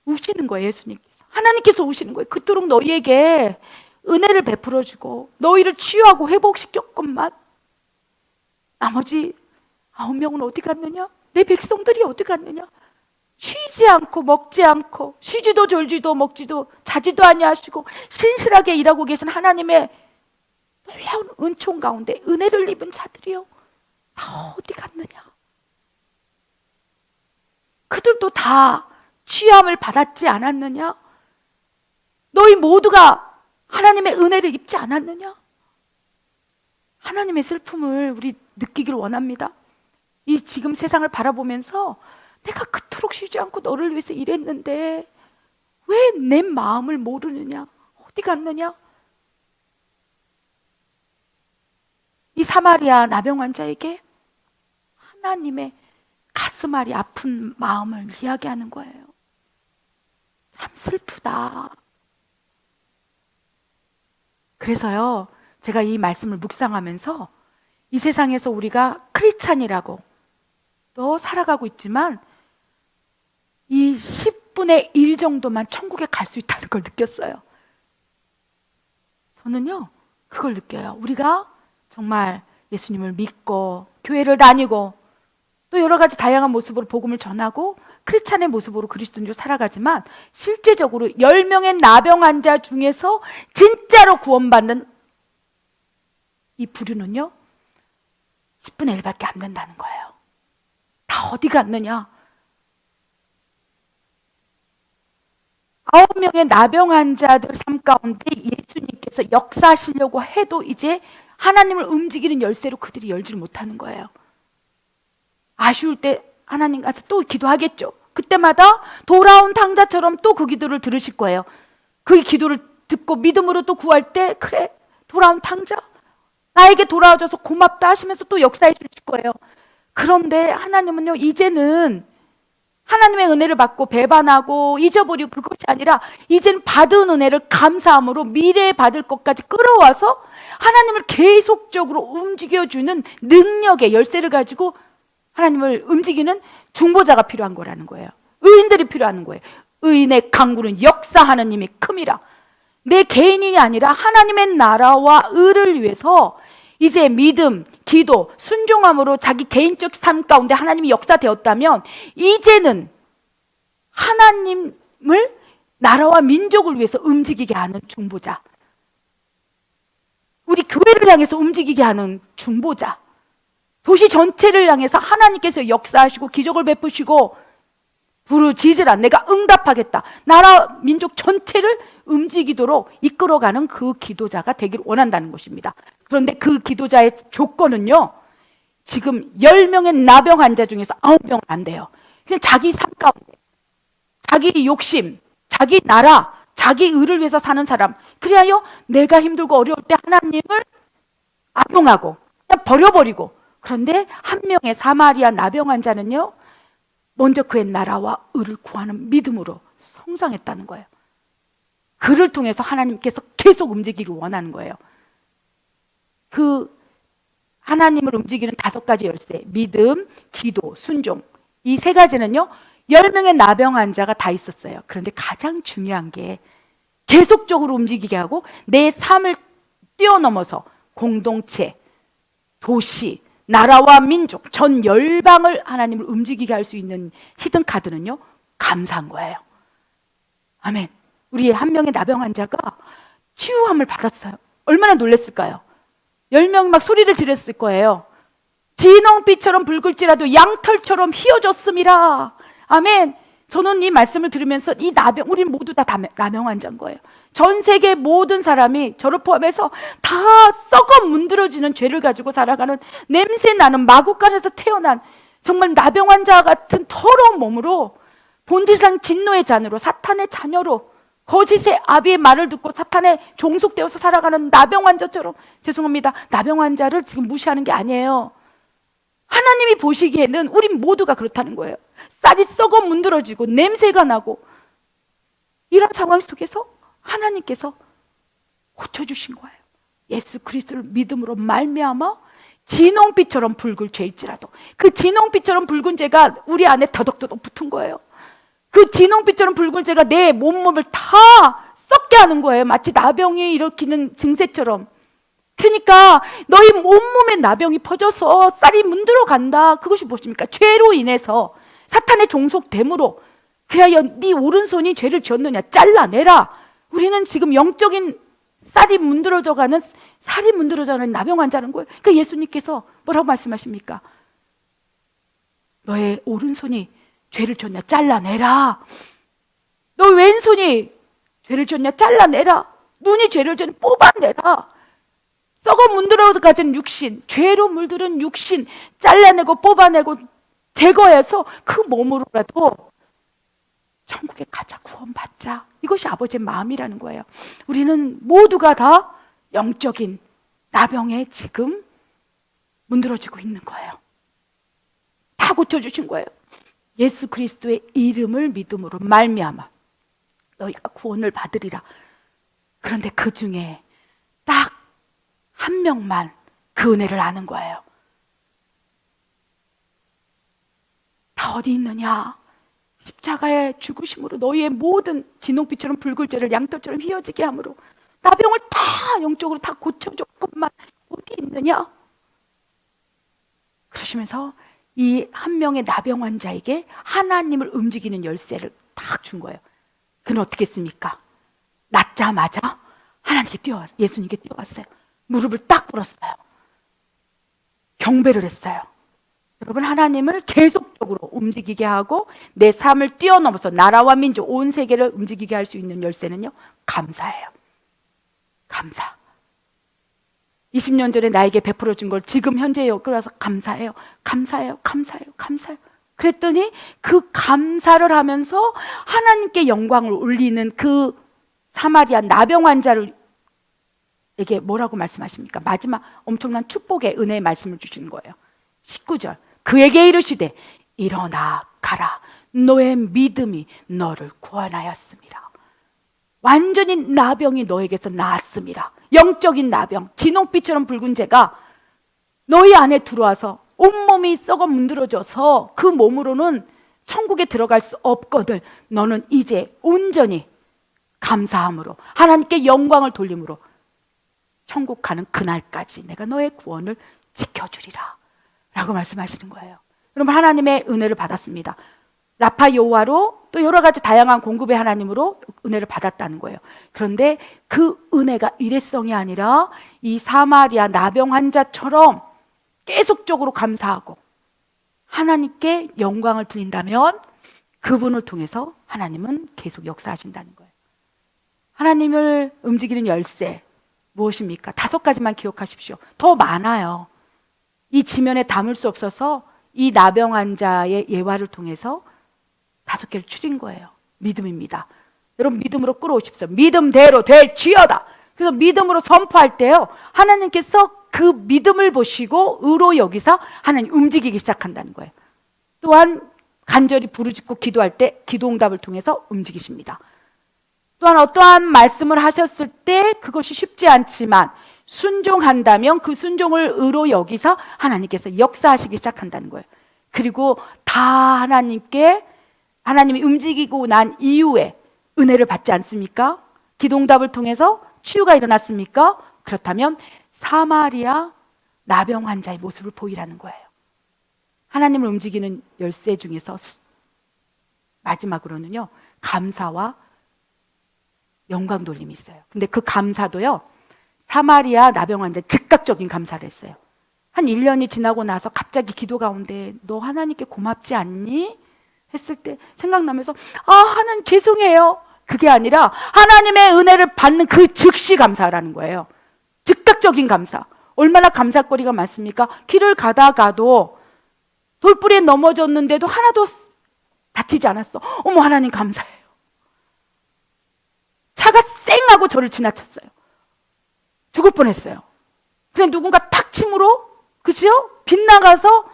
우시는 거예요. 예수님께서, 하나님께서 우시는 거예요. 그토록 너희에게 은혜를 베풀어주고 너희를 치유하고 회복시켰건만 나머지 9명은 어디 갔느냐? 내 백성들이 어디 갔느냐? 쉬지 않고 먹지 않고 쉬지도 졸지도 먹지도 자지도 아니하시고 신실하게 일하고 계신 하나님의 놀라운 은총 가운데 은혜를 입은 자들이요, 다 어디 갔느냐? 그들도 다 취함을 받았지 않았느냐? 너희 모두가 하나님의 은혜를 입지 않았느냐? 하나님의 슬픔을 우리 느끼길 원합니다. 이 지금 세상을 바라보면서 내가 그토록 쉬지 않고 너를 위해서 일했는데 왜 내 마음을 모르느냐? 어디 갔느냐? 이 사마리아 나병 환자에게 하나님의 가슴앓이 아픈 마음을 이야기하는 거예요. 참 슬프다. 그래서요, 제가 이 말씀을 묵상하면서 이 세상에서 우리가 크리스찬이라고 또 살아가고 있지만 이 10분의 1 정도만 천국에 갈 수 있다는 걸 느꼈어요. 저는요, 그걸 느껴요. 우리가 정말 예수님을 믿고 교회를 다니고 또 여러 가지 다양한 모습으로 복음을 전하고 크리스찬의 모습으로 그리스도인으로 살아가지만 실제적으로 10명의 나병 환자 중에서 진짜로 구원받는 이 부류는요 10분의 1밖에 안 된다는 거예요. 다 어디 갔느냐? 9명의 나병 환자들 삶 가운데 예수님께서 역사하시려고 해도 이제 하나님을 움직이는 열쇠로 그들이 열지를 못하는 거예요. 아쉬울 때 하나님 가서 또 기도하겠죠. 그때마다 돌아온 탕자처럼 또 그 기도를 들으실 거예요. 그 기도를 듣고 믿음으로 또 구할 때 그래, 돌아온 탕자 나에게 돌아와줘서 고맙다 하시면서 또 역사해 주실 거예요. 그런데 하나님은요, 이제는 하나님의 은혜를 받고 배반하고 잊어버리고 그것이 아니라 이제는 받은 은혜를 감사함으로 미래에 받을 것까지 끌어와서 하나님을 계속적으로 움직여주는 능력의 열쇠를 가지고 하나님을 움직이는 중보자가 필요한 거라는 거예요. 의인들이 필요한 거예요. 의인의 강구는 역사하는 힘이 큼이라. 내 개인이 아니라 하나님의 나라와 의를 위해서 이제 믿음, 기도, 순종함으로 자기 개인적 삶 가운데 하나님이 역사되었다면 이제는 하나님을 나라와 민족을 위해서 움직이게 하는 중보자, 우리 교회를 향해서 움직이게 하는 중보자, 도시 전체를 향해서 하나님께서 역사하시고 기적을 베푸시고 부르짖으라 내가 응답하겠다, 나라 민족 전체를 움직이도록 이끌어가는 그 기도자가 되기를 원한다는 것입니다. 그런데 그 기도자의 조건은요, 지금 10명의 나병 환자 중에서 9명은 안 돼요. 그냥 자기 삶 가운데 자기 욕심, 자기 나라, 자기 의를 위해서 사는 사람, 그리하여 내가 힘들고 어려울 때 하나님을 악용하고 그냥 버려버리고. 그런데 한 명의 사마리아 나병 환자는요, 먼저 그의 나라와 의를 구하는 믿음으로 성장했다는 거예요. 그를 통해서 하나님께서 계속 움직이기를 원하는 거예요. 그 하나님을 움직이는 5가지 열쇠, 믿음, 기도, 순종, 이 3가지는요 10명의 나병 환자가 다 있었어요. 그런데 가장 중요한 게 계속적으로 움직이게 하고 내 삶을 뛰어넘어서 공동체, 도시, 나라와 민족, 전 열방을 하나님을 움직이게 할 수 있는 히든 카드는요 감사한 거예요. 아멘. 우리 한 명의 나병 환자가 치유함을 받았어요. 얼마나 놀랐을까요? 10명이 막 소리를 지르었을 거예요. 진홍빛처럼 붉을지라도 양털처럼 희어졌음이라. 아멘. 저는 이 말씀을 들으면서 이 나병, 우리 모두 다 나병 환자인 거예요. 전 세계 모든 사람이 저를 포함해서 다 썩어 문드러지는 죄를 가지고 살아가는 냄새 나는 마구간에서 태어난 정말 나병 환자 같은 더러운 몸으로 본질상 진노의 잔으로 사탄의 자녀로 거짓의 아비의 말을 듣고 사탄의 종속되어서 살아가는 나병 환자처럼, 죄송합니다, 나병 환자를 지금 무시하는 게 아니에요. 하나님이 보시기에는 우리 모두가 그렇다는 거예요. 쌀이 썩어 문드러지고 냄새가 나고 이런 상황 속에서 하나님께서 고쳐주신 거예요. 예수 그리스도를 믿음으로 말미암아 진홍빛처럼 붉을 죄일지라도, 그 진홍빛처럼 붉은 죄가 우리 안에 더덕더덕 붙은 거예요. 그 진홍빛처럼 붉은 죄가 내 몸을 다 썩게 하는 거예요. 마치 나병이 일으키는 증세처럼. 그러니까 너희 온몸에 나병이 퍼져서 쌀이 문들어 간다. 그것이 무엇입니까? 죄로 인해서, 사탄의 종속됨으로. 그래야 네 오른손이 죄를 지었느냐, 잘라내라. 우리는 지금 영적인 살이 문드러져가는 나병 환자는 거예요. 그러니까 예수님께서 뭐라고 말씀하십니까? 너의 오른손이 죄를 지었냐, 잘라내라. 너 왼손이 죄를 지었냐, 잘라내라. 눈이 죄를 지었냐, 뽑아내라. 썩어 문드러가진 육신, 죄로 물들은 육신 잘라내고 뽑아내고 제거해서 그 몸으로라도 천국에 가자, 구원받자. 이것이 아버지의 마음이라는 거예요. 우리는 모두가 다 영적인 나병에 지금 문드러지고 있는 거예요. 다 고쳐주신 거예요. 예수 그리스도의 이름을 믿음으로 말미암아 너희가 구원을 받으리라. 그런데 그 중에 딱 한 명만 그 은혜를 아는 거예요. 다 어디 있느냐? 십자가의 죽으심으로 너희의 모든 진홍빛처럼 붉을 죄를 양털처럼 휘어지게 함으로 나병을 다 영적으로 다 고쳐줬건만 어디 있느냐? 그러시면서 이 한 명의 나병 환자에게 하나님을 움직이는 열쇠를 딱 준 거예요. 그는 어떻게 했습니까? 낫자마자 예수님께 뛰어왔어요. 무릎을 딱 꿇었어요. 경배를 했어요. 여러분, 하나님을 계속적으로 움직이게 하고 내 삶을 뛰어넘어서 나라와 민족, 온 세계를 움직이게 할 수 있는 열쇠는요, 감사예요. 감사. 20년 전에 나에게 베풀어 준 걸 지금 현재 여기 와서 감사해요. 감사해요. 감사해요. 감사해요. 그랬더니 그 감사를 하면서 하나님께 영광을 올리는 그 사마리아 나병 환자를 에게 뭐라고 말씀하십니까? 마지막 엄청난 축복의 은혜의 말씀을 주시는 거예요. 19절. 그에게 이르시되 일어나 가라. 너의 믿음이 너를 구원하였습니다. 완전히 나병이 너에게서 나았습니다. 영적인 나병, 진홍빛처럼 붉은 죄가 너희 안에 들어와서 온몸이 썩어 문드러져서 그 몸으로는 천국에 들어갈 수 없거든. 너는 이제 온전히 감사함으로 하나님께 영광을 돌림으로 천국 가는 그날까지 내가 너의 구원을 지켜주리라 라고 말씀하시는 거예요. 여러분, 하나님의 은혜를 받았습니다. 라파 여호와로 또 여러 가지 다양한 공급의 하나님으로 은혜를 받았다는 거예요. 그런데 그 은혜가 일회성이 아니라 이 사마리아 나병 환자처럼 계속적으로 감사하고 하나님께 영광을 드린다면 그분을 통해서 하나님은 계속 역사하신다는 거예요. 하나님을 움직이는 열쇠 무엇입니까? 5가지만 기억하십시오. 더 많아요. 이 지면에 담을 수 없어서 이 나병 환자의 예화를 통해서 5개를 추린 거예요. 믿음입니다. 여러분, 믿음으로 끌어오십시오. 믿음대로 될지어다. 그래서 믿음으로 선포할 때요, 하나님께서 그 믿음을 보시고 의로 여기서 하나님 움직이기 시작한다는 거예요. 또한 간절히 부르짖고 기도할 때 기도응답을 통해서 움직이십니다. 또한 어떠한 말씀을 하셨을 때 그것이 쉽지 않지만 순종한다면 그 순종을 의로 여기서 하나님께서 역사하시기 시작한다는 거예요. 그리고 다 하나님이 움직이고 난 이후에 은혜를 받지 않습니까? 기도응답을 통해서 치유가 일어났습니까? 그렇다면 사마리아 나병 환자의 모습을 보이라는 거예요. 하나님을 움직이는 열쇠 중에서 마지막으로는요, 감사와 영광 돌림이 있어요. 근데 그 감사도요, 사마리아 나병 환자 즉각적인 감사를 했어요. 한 1년이 지나고 나서 갑자기 기도 가운데 너 하나님께 고맙지 않니? 했을 때 생각나면서 하나님 죄송해요. 그게 아니라 하나님의 은혜를 받는 그 즉시 감사라는 거예요. 즉각적인 감사. 얼마나 감사거리가 많습니까? 길을 가다가도 돌부리에 넘어졌는데도 하나도 다치지 않았어. 어머, 하나님 감사해요. 차가 쌩하고 저를 지나쳤어요. 죽을 뻔했어요. 그냥 누군가 탁 침으로, 그죠? 빗나가서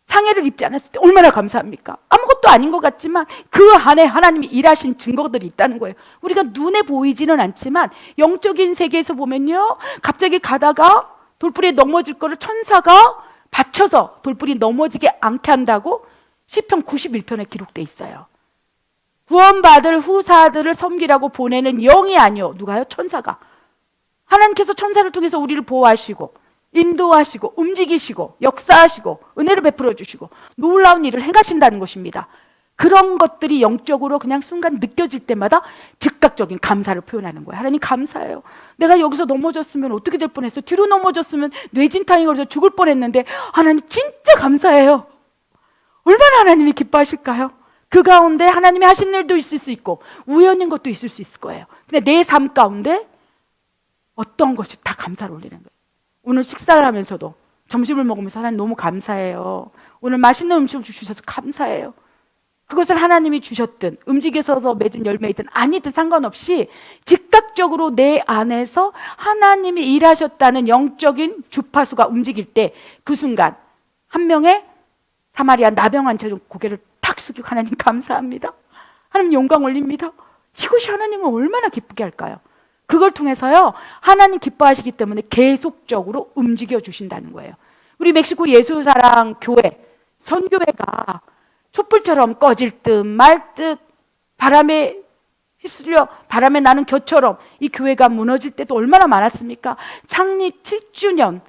상해를 입지 않았을 때 얼마나 감사합니까? 아무것도 아무것도 아닌 것 같지만 그 안에 하나님이 일하신 증거들이 있다는 거예요. 우리가 눈에 보이지는 않지만 영적인 세계에서 보면요, 갑자기 가다가 돌뿌리에 넘어질 거를 천사가 받쳐서 돌뿌리 넘어지게 않게 한다고 시편 91편에 기록돼 있어요. 구원받을 후사들을 섬기라고 보내는 영이 아니요, 누가요? 천사가. 하나님께서 천사를 통해서 우리를 보호하시고 인도하시고 움직이시고 역사하시고 은혜를 베풀어 주시고 놀라운 일을 행하신다는 것입니다. 그런 것들이 영적으로 그냥 순간 느껴질 때마다 즉각적인 감사를 표현하는 거예요. 하나님 감사해요. 내가 여기서 넘어졌으면 어떻게 될 뻔했어. 뒤로 넘어졌으면 뇌진탕이 걸려서 죽을 뻔했는데 하나님 진짜 감사해요. 얼마나 하나님이 기뻐하실까요? 그 가운데 하나님이 하신 일도 있을 수 있고 우연인 것도 있을 수 있을 거예요. 근데 내 삶 가운데 어떤 것이 다 감사를 올리는 거예요. 오늘 식사를 하면서도 점심을 먹으면서 하나님 너무 감사해요. 오늘 맛있는 음식을 주셔서 감사해요. 그것을 하나님이 주셨든 움직여서 맺은 열매이든 아니든 상관없이 즉각적으로 내 안에서 하나님이 일하셨다는 영적인 주파수가 움직일 때 그 순간 한 명의 사마리아 나병 환자는 고개를 탁 숙이고 하나님 감사합니다. 하나님 영광 올립니다. 이것이 하나님을 얼마나 기쁘게 할까요? 그걸 통해서요, 하나님 기뻐하시기 때문에 계속적으로 움직여 주신다는 거예요. 우리 멕시코 예수사랑 교회, 선교회가 촛불처럼 꺼질 듯 말 듯 바람에 휩쓸려 바람에 나는 겨처럼 이 교회가 무너질 때도 얼마나 많았습니까? 창립 7주년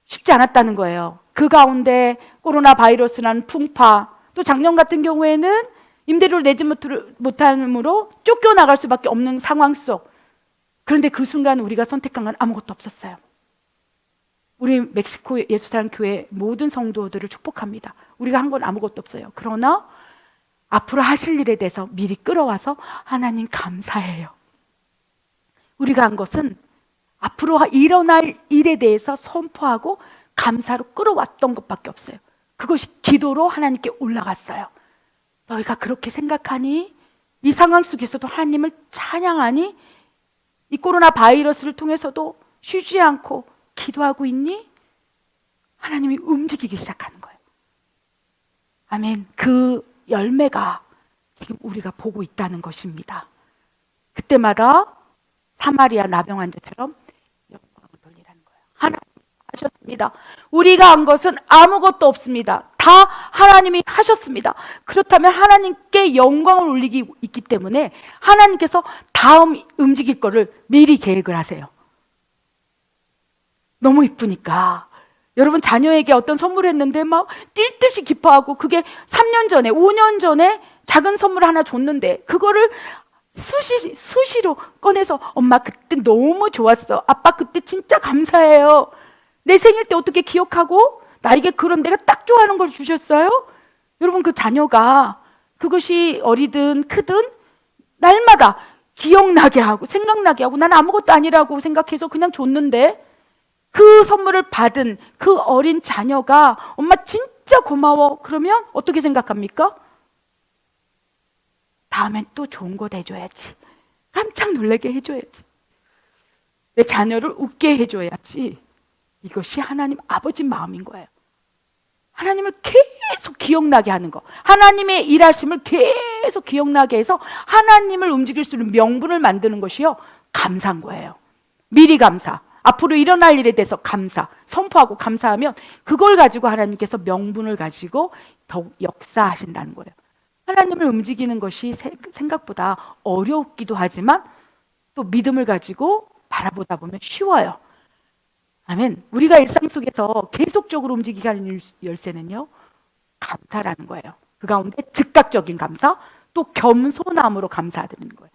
쉽지 않았다는 거예요. 그 가운데 코로나 바이러스라는 풍파, 또 작년 같은 경우에는 임대료를 내지 못함으로 쫓겨나갈 수밖에 없는 상황 속, 그런데 그 순간 우리가 선택한 건 아무것도 없었어요. 우리 멕시코 예수사랑 교회 모든 성도들을 축복합니다. 우리가 한 건 아무것도 없어요. 그러나 앞으로 하실 일에 대해서 미리 끌어와서 하나님 감사해요. 우리가 한 것은 앞으로 일어날 일에 대해서 선포하고 감사로 끌어왔던 것밖에 없어요. 그것이 기도로 하나님께 올라갔어요. 너희가 그렇게 생각하니? 이 상황 속에서도 하나님을 찬양하니? 이 코로나 바이러스를 통해서도 쉬지 않고 기도하고 있니? 하나님이 움직이기 시작하는 거예요. 아멘. 그 열매가 지금 우리가 보고 있다는 것입니다. 그때마다 사마리아 나병 환자처럼 영광을 돌리라는 거예요. 하나님 하셨습니다. 우리가 한 것은 아무것도 없습니다. 다 하나님이 하셨습니다. 그렇다면 하나님께 영광을 올리기 있기 때문에 하나님께서 다음 움직일 거를 미리 계획을 하세요. 너무 이쁘니까 여러분 자녀에게 어떤 선물을 했는데 막 뛸 듯이 기뻐하고, 그게 3년 전에 5년 전에 작은 선물 하나 줬는데 그거를 수시로 꺼내서 엄마 그때 너무 좋았어, 아빠 그때 진짜 감사해요, 내 생일 때 어떻게 기억하고 나에게 그런 내가 딱 좋아하는 걸 주셨어요? 여러분 그 자녀가 그것이 어리든 크든 날마다 기억나게 하고 생각나게 하고 난 아무것도 아니라고 생각해서 그냥 줬는데 그 선물을 받은 그 어린 자녀가 엄마 진짜 고마워 그러면 어떻게 생각합니까? 다음엔 또 좋은 거 해줘야지, 깜짝 놀라게 해줘야지, 내 자녀를 웃게 해줘야지. 이것이 하나님 아버지 마음인 거예요. 하나님을 계속 기억나게 하는 거, 하나님의 일하심을 계속 기억나게 해서 하나님을 움직일 수 있는 명분을 만드는 것이요, 감사한 거예요. 미리 감사, 앞으로 일어날 일에 대해서 감사, 선포하고 감사하면 그걸 가지고 하나님께서 명분을 가지고 더욱 역사하신다는 거예요. 하나님을 움직이는 것이 생각보다 어렵기도 하지만 또 믿음을 가지고 바라보다 보면 쉬워요. 아멘. 우리가 일상 속에서 계속적으로 움직이게 하는 열쇠는요, 감사라는 거예요. 그 가운데 즉각적인 감사, 또 겸손함으로 감사드리는 거예요.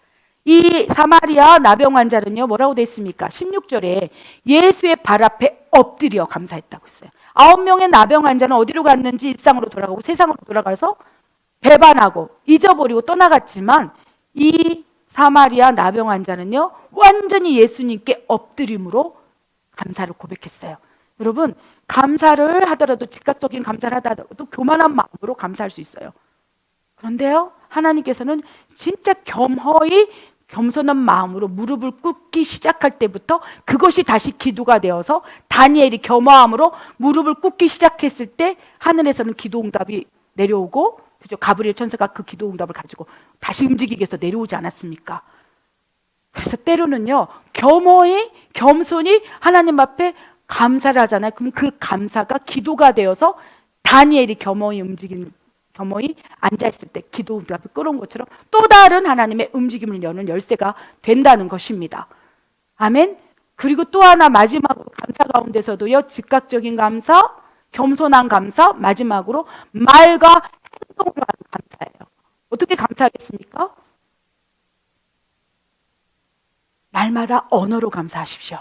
이 사마리아 나병 환자는요, 뭐라고 돼 있습니까? 16절에 예수의 발 앞에 엎드려 감사했다고 했어요. 9명의 나병 환자는 어디로 갔는지 일상으로 돌아가고 세상으로 돌아가서 배반하고 잊어버리고 떠나갔지만, 이 사마리아 나병 환자는요, 완전히 예수님께 엎드림으로 감사를 고백했어요. 여러분, 감사를 하더라도, 즉각적인 감사를 하더라도 교만한 마음으로 감사할 수 있어요. 그런데요, 하나님께서는 진짜 겸허히 겸손한 마음으로 무릎을 꿇기 시작할 때부터 그것이 다시 기도가 되어서, 다니엘이 겸허함으로 무릎을 꿇기 시작했을 때 하늘에서는 기도 응답이 내려오고 그죠? 가브리엘 천사가 그 기도 응답을 가지고 다시 움직이기 위해서 내려오지 않았습니까? 그래서 때로는요, 겸손히 하나님 앞에 감사를 하잖아요. 그럼 그 감사가 기도가 되어서 다니엘이 겸허히 앉아있을 때 기도 응답을 끌어온 것처럼 또 다른 하나님의 움직임을 여는 열쇠가 된다는 것입니다. 아멘. 그리고 또 하나 마지막으로 감사 가운데서도요, 즉각적인 감사, 겸손한 감사, 마지막으로 말과 행동으로 하는 감사예요. 어떻게 감사하겠습니까? 날마다 언어로 감사하십시오.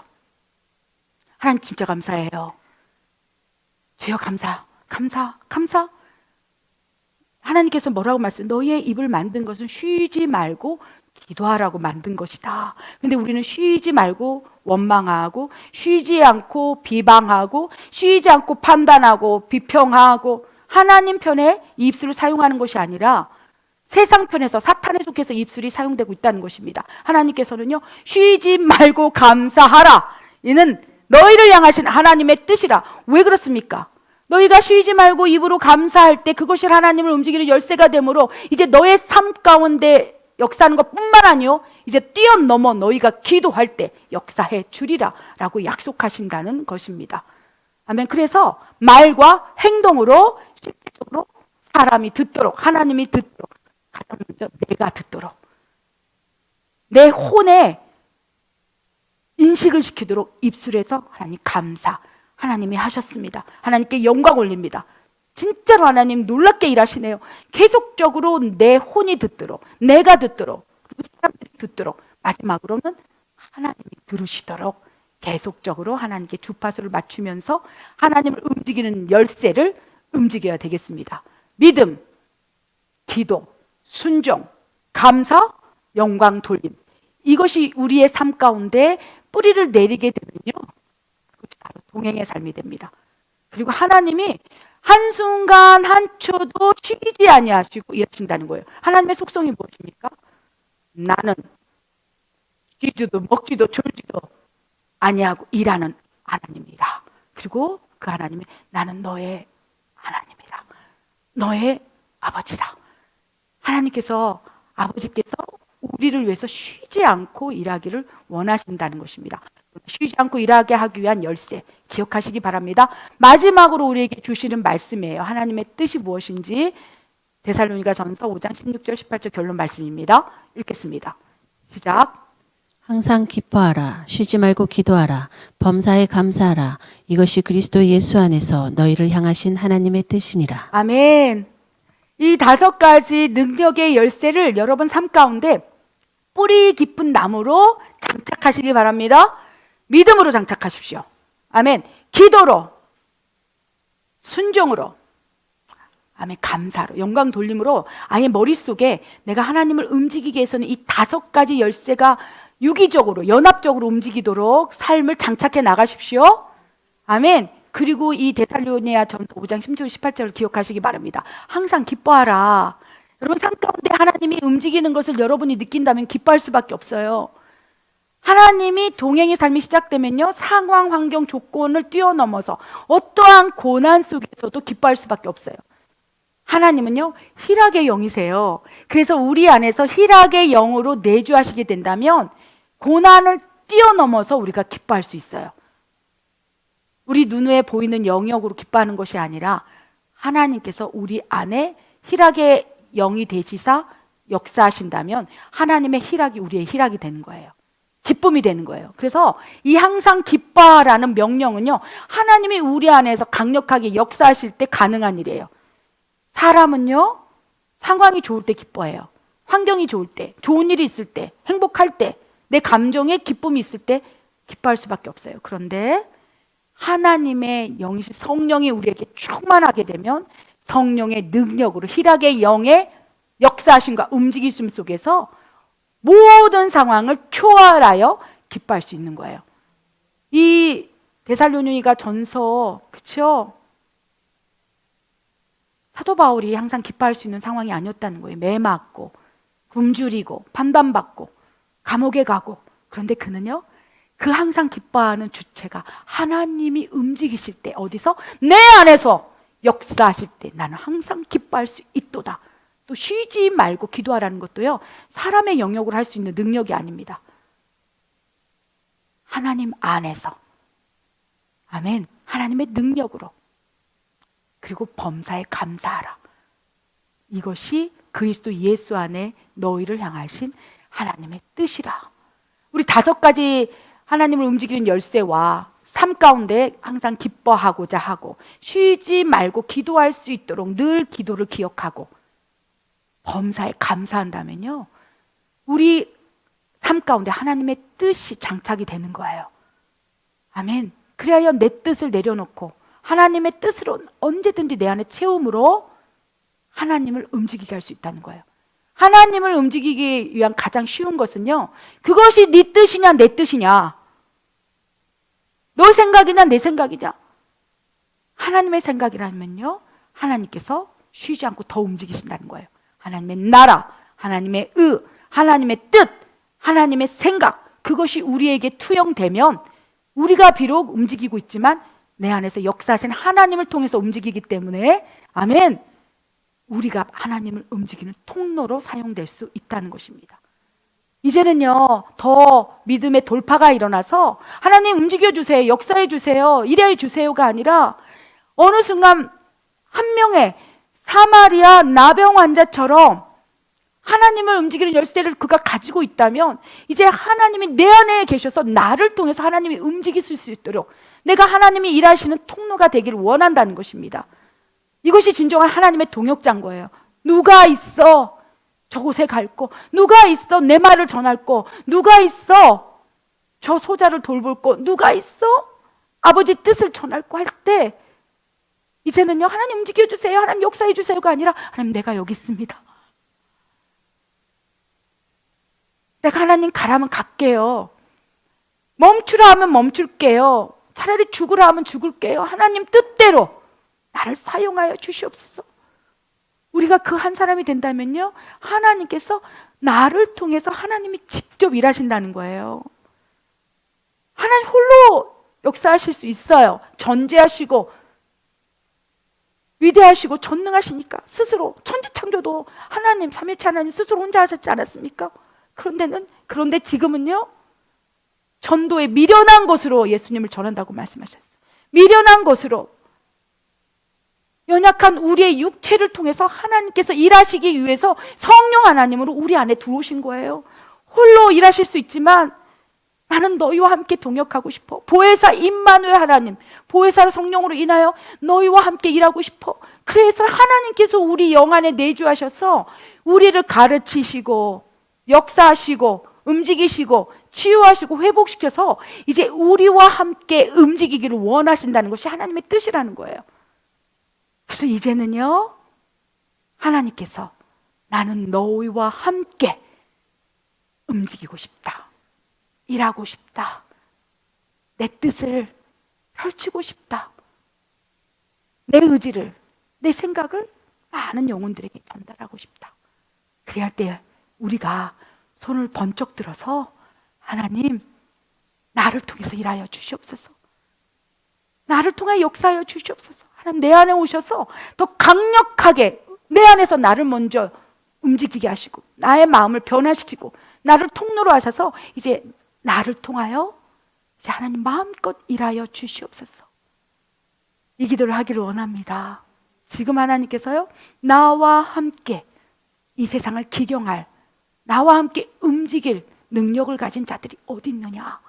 하나님 진짜 감사해요. 주여 감사. 하나님께서 뭐라고 말씀해요? 너희의 입을 만든 것은 쉬지 말고 기도하라고 만든 것이다. 근데 우리는 쉬지 말고 원망하고, 쉬지 않고 비방하고, 쉬지 않고 판단하고 비평하고, 하나님 편에 입술을 사용하는 것이 아니라 세상 편에서 사탄에 속해서 입술이 사용되고 있다는 것입니다. 하나님께서는요, 쉬지 말고 감사하라. 이는 너희를 향하신 하나님의 뜻이라. 왜 그렇습니까? 너희가 쉬지 말고 입으로 감사할 때 그것이 하나님을 움직이는 열쇠가 되므로 이제 너의 삶 가운데 역사하는 것뿐만 아니요, 이제 뛰어넘어 너희가 기도할 때 역사해 주리라 라고 약속하신다는 것입니다. 아멘. 그래서 말과 행동으로 실질적으로 사람이 듣도록, 하나님이 듣도록, 가장 먼저 내가 듣도록, 내 혼에 인식을 시키도록 입술에서 하나님 감사, 하나님이 하셨습니다. 하나님께 영광 올립니다. 진짜로 하나님 놀랍게 일하시네요. 계속적으로 내 혼이 듣도록, 내가 듣도록, 사람들이 듣도록, 마지막으로는 하나님이 들으시도록 계속적으로 하나님께 주파수를 맞추면서 하나님을 움직이는 열쇠를 움직여야 되겠습니다. 믿음, 기도, 순종, 감사, 영광 돌림, 이것이 우리의 삶 가운데 뿌리를 내리게 되면요, 그것이 바로 동행의 삶이 됩니다. 그리고 하나님이 한순간 한초도 쉬지 아니하시고 일하신다는 거예요. 하나님의 속성이 무엇입니까? 나는 쉬지도 먹지도 졸지도 아니하고 일하는 하나님이라. 그리고 그 하나님이 나는 너의 하나님이라, 너의 아버지라. 하나님께서, 아버지께서 우리를 위해서 쉬지 않고 일하기를 원하신다는 것입니다. 쉬지 않고 일하게 하기 위한 열쇠 기억하시기 바랍니다. 마지막으로 우리에게 주시는 말씀이에요. 하나님의 뜻이 무엇인지 데살로니가 전서 5장 16절 18절 결론 말씀입니다. 읽겠습니다. 시작.
항상 기뻐하라. 쉬지 말고 기도하라. 범사에 감사하라. 이것이 그리스도 예수 안에서 너희를 향하신 하나님의 뜻이니라.
아멘. 이 5가지 능력의 열쇠를 여러분 삶 가운데 뿌리 깊은 나무로 장착하시기 바랍니다. 믿음으로 장착하십시오. 아멘. 기도로, 순종으로, 아멘, 감사로, 영광 돌림으로 아예 머릿속에 내가 하나님을 움직이기 위해서는 이 5가지 열쇠가 유기적으로, 연합적으로 움직이도록 삶을 장착해 나가십시오. 아멘. 그리고 이 데살로니가 전서 5장 16절 18절을 기억하시기 바랍니다. 항상 기뻐하라. 여러분 삶 가운데 하나님이 움직이는 것을 여러분이 느낀다면 기뻐할 수밖에 없어요. 하나님이 동행의 삶이 시작되면요, 상황, 환경, 조건을 뛰어넘어서 어떠한 고난 속에서도 기뻐할 수밖에 없어요. 하나님은요, 희락의 영이세요. 그래서 우리 안에서 희락의 영으로 내주하시게 된다면 고난을 뛰어넘어서 우리가 기뻐할 수 있어요. 우리 눈에 보이는 영역으로 기뻐하는 것이 아니라 하나님께서 우리 안에 희락의 영이 되시사 역사하신다면 하나님의 희락이 우리의 희락이 되는 거예요. 기쁨이 되는 거예요. 그래서 이 항상 기뻐하라는 명령은요, 하나님이 우리 안에서 강력하게 역사하실 때 가능한 일이에요. 사람은요, 상황이 좋을 때 기뻐해요. 환경이 좋을 때, 좋은 일이 있을 때, 행복할 때, 내 감정에 기쁨이 있을 때 기뻐할 수밖에 없어요. 그런데 하나님의 영이신 성령이 우리에게 충만하게 되면 성령의 능력으로 희락의 영의 역사하심과 움직이심 속에서 모든 상황을 초월하여 기뻐할 수 있는 거예요. 이 데살로니가 전서, 그렇죠? 사도 바울이 항상 기뻐할 수 있는 상황이 아니었다는 거예요. 매 맞고 굶주리고 판단받고 감옥에 가고. 그런데 그는요, 그 항상 기뻐하는 주체가 하나님이 움직이실 때, 어디서? 내 안에서 역사하실 때 나는 항상 기뻐할 수 있도다 또 쉬지 말고 기도하라는 것도요, 사람의 영역으로 할 수 있는 능력이 아닙니다. 하나님 안에서, 아멘, 하나님의 능력으로. 그리고 범사에 감사하라. 이것이 그리스도 예수 안에 너희를 향하신 하나님의 뜻이라. 우리 5가지 하나님을 움직이는 열쇠와 삶 가운데 항상 기뻐하고자 하고, 쉬지 말고 기도할 수 있도록 늘 기도를 기억하고 범사에 감사한다면요, 우리 삶 가운데 하나님의 뜻이 장착이 되는 거예요. 아멘. 그래야 내 뜻을 내려놓고 하나님의 뜻으로 언제든지 내 안에 채움으로 하나님을 움직이게 할 수 있다는 거예요. 하나님을 움직이기 위한 가장 쉬운 것은요, 그것이 네 뜻이냐 내 뜻이냐, 너 생각이냐 내 생각이냐. 하나님의 생각이라면요, 하나님께서 쉬지 않고 더 움직이신다는 거예요. 하나님의 나라, 하나님의 하나님의 뜻, 하나님의 생각, 그것이 우리에게 투영되면 우리가 비록 움직이고 있지만 내 안에서 역사하신 하나님을 통해서 움직이기 때문에, 아멘, 우리가 하나님을 움직이는 통로로 사용될 수 있다는 것입니다. 이제는요, 더 믿음의 돌파가 일어나서 하나님 움직여 주세요, 역사해 주세요, 일해 주세요가 아니라 어느 순간 한 명의 사마리아 나병 환자처럼 하나님을 움직이는 열쇠를 그가 가지고 있다면, 이제 하나님이 내 안에 계셔서 나를 통해서 하나님이 움직이실 수 있도록 내가 하나님이 일하시는 통로가 되기를 원한다는 것입니다. 이것이 진정한 하나님의 동역자인 거예요. 누가 있어 저곳에 갈 거, 누가 있어 내 말을 전할 거, 누가 있어 저 소자를 돌볼 거, 누가 있어 아버지 뜻을 전할 거 할 때, 이제는요, 하나님 움직여 주세요, 하나님 역사해 주세요가 아니라, 하나님 내가 여기 있습니다, 내가 하나님 가라면 갈게요, 멈추라 하면 멈출게요, 차라리 죽으라 하면 죽을게요, 하나님 뜻대로 나를 사용하여 주시옵소서. 우리가 그 한 사람이 된다면요, 하나님께서 나를 통해서 하나님이 직접 일하신다는 거예요. 하나님 홀로 역사하실 수 있어요. 전지하시고 위대하시고 전능하시니까 스스로, 천지창조도 하나님, 삼위일체 하나님 스스로 혼자 하셨지 않았습니까? 그런데 지금은요, 전도의 미련한 것으로 예수님을 전한다고 말씀하셨어요. 미련한 것으로, 연약한 우리의 육체를 통해서 하나님께서 일하시기 위해서 성령 하나님으로 우리 안에 들어오신 거예요. 홀로 일하실 수 있지만 나는 너희와 함께 동역하고 싶어. 보혜사 임마누엘 하나님, 보혜사를 성령으로 인하여 너희와 함께 일하고 싶어. 그래서 하나님께서 우리 영 안에 내주하셔서 우리를 가르치시고 역사하시고 움직이시고 치유하시고 회복시켜서 이제 우리와 함께 움직이기를 원하신다는 것이 하나님의 뜻이라는 거예요. 그래서 이제는요, 하나님께서 나는 너희와 함께 움직이고 싶다, 일하고 싶다, 내 뜻을 펼치고 싶다, 내 의지를, 내 생각을 많은 영혼들에게 전달하고 싶다. 그래야 할 때 우리가 손을 번쩍 들어서 하나님 나를 통해서 일하여 주시옵소서, 나를 통해 역사하여 주시옵소서. 하나님 내 안에 오셔서 더 강력하게 내 안에서 나를 먼저 움직이게 하시고 나의 마음을 변화시키고 나를 통로로 하셔서 이제 나를 통하여 이제 하나님 마음껏 일하여 주시옵소서. 이 기도를 하기를 원합니다. 지금 하나님께서요, 나와 함께 이 세상을 기경할, 나와 함께 움직일 능력을 가진 자들이 어디 있느냐.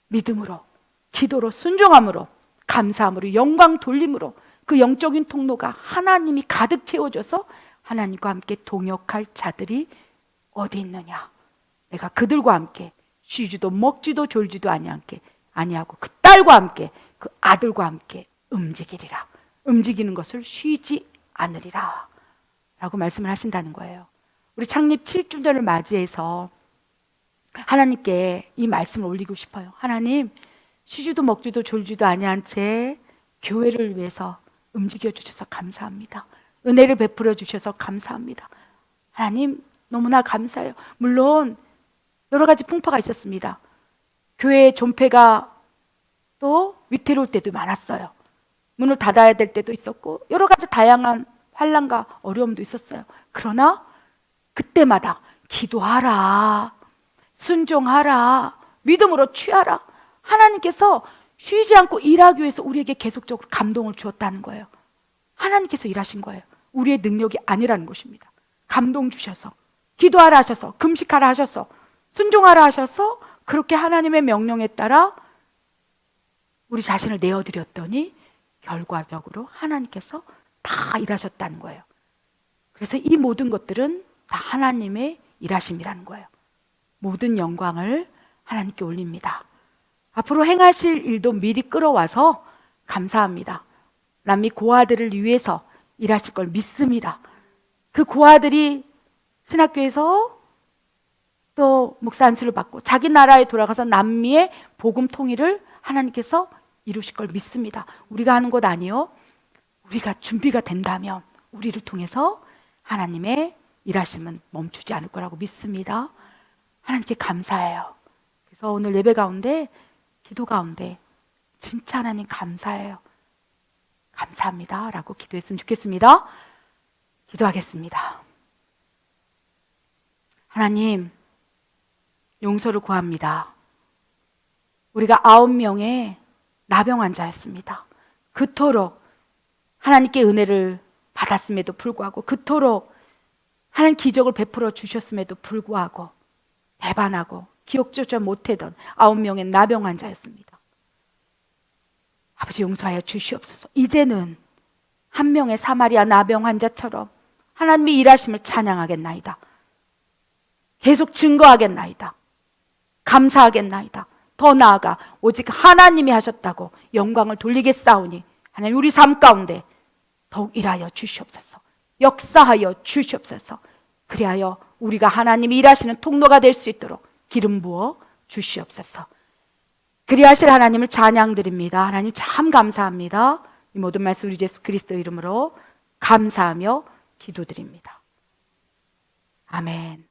믿음으로, 기도로, 순종함으로, 감사함으로, 영광 돌림으로 그 영적인 통로가 하나님이 가득 채워줘서 하나님과 함께 동역할 자들이 어디 있느냐. 내가 그들과 함께 쉬지도 먹지도 졸지도 아니하고 그 딸과 함께 그 아들과 함께 움직이리라. 움직이는 것을 쉬지 않으리라 라고 말씀을 하신다는 거예요. 우리 창립 7주년을 맞이해서 하나님께 이 말씀을 올리고 싶어요. 하나님, 쉬지도 먹지도 졸지도 아니한 채 교회를 위해서 움직여 주셔서 감사합니다. 은혜를 베풀어 주셔서 감사합니다. 하나님 너무나 감사해요. 물론 여러 가지 풍파가 있었습니다. 교회의 존폐가 또 위태로울 때도 많았어요. 문을 닫아야 될 때도 있었고 여러 가지 다양한 환난과 어려움도 있었어요. 그러나 그때마다 기도하라, 순종하라, 믿음으로 취하라. 하나님께서 쉬지 않고 일하기 위해서 우리에게 계속적으로 감동을 주었다는 거예요. 하나님께서 일하신 거예요. 우리의 능력이 아니라는 것입니다. 감동 주셔서, 기도하라 하셔서, 금식하라 하셔서, 순종하라 하셔서, 그렇게 하나님의 명령에 따라 우리 자신을 내어드렸더니 결과적으로 하나님께서 다 일하셨다는 거예요. 그래서 이 모든 것들은 다 하나님의 일하심이라는 거예요. 모든 영광을 하나님께 올립니다. 앞으로 행하실 일도 미리 끌어와서 감사합니다. 남미 고아들을 위해서 일하실 걸 믿습니다. 그 고아들이 신학교에서 또 목사 안수를 받고 자기 나라에 돌아가서 남미의 복음 통일을 하나님께서 이루실 걸 믿습니다. 우리가 하는 것 아니요. 우리가 준비가 된다면 우리를 통해서 하나님의 일하심은 멈추지 않을 거라고 믿습니다. 하나님께 감사해요. 그래서 오늘 예배 가운데, 기도 가운데 진짜 하나님 감사해요. 감사합니다 라고 기도했으면 좋겠습니다. 기도하겠습니다. 하나님, 용서를 구합니다. 우리가 9명의 나병 환자였습니다. 그토록 하나님께 은혜를 받았음에도 불구하고, 그토록 하나님 기적을 베풀어 주셨음에도 불구하고 배반하고 기억조차 못하던 9명의 나병 환자였습니다. 아버지, 용서하여 주시옵소서. 이제는 한 명의 사마리아 나병 환자처럼 하나님의 일하심을 찬양하겠나이다. 계속 증거하겠나이다. 감사하겠나이다. 더 나아가 오직 하나님이 하셨다고 영광을 돌리겠사오니 하나님, 우리 삶 가운데 더욱 일하여 주시옵소서. 역사하여 주시옵소서. 그리하여 우리가 하나님이 일하시는 통로가 될 수 있도록 기름 부어 주시옵소서. 그리하실 하나님을 찬양드립니다. 하나님 참 감사합니다. 이 모든 말씀 우리 예수 그리스도 이름으로 감사하며 기도드립니다. 아멘.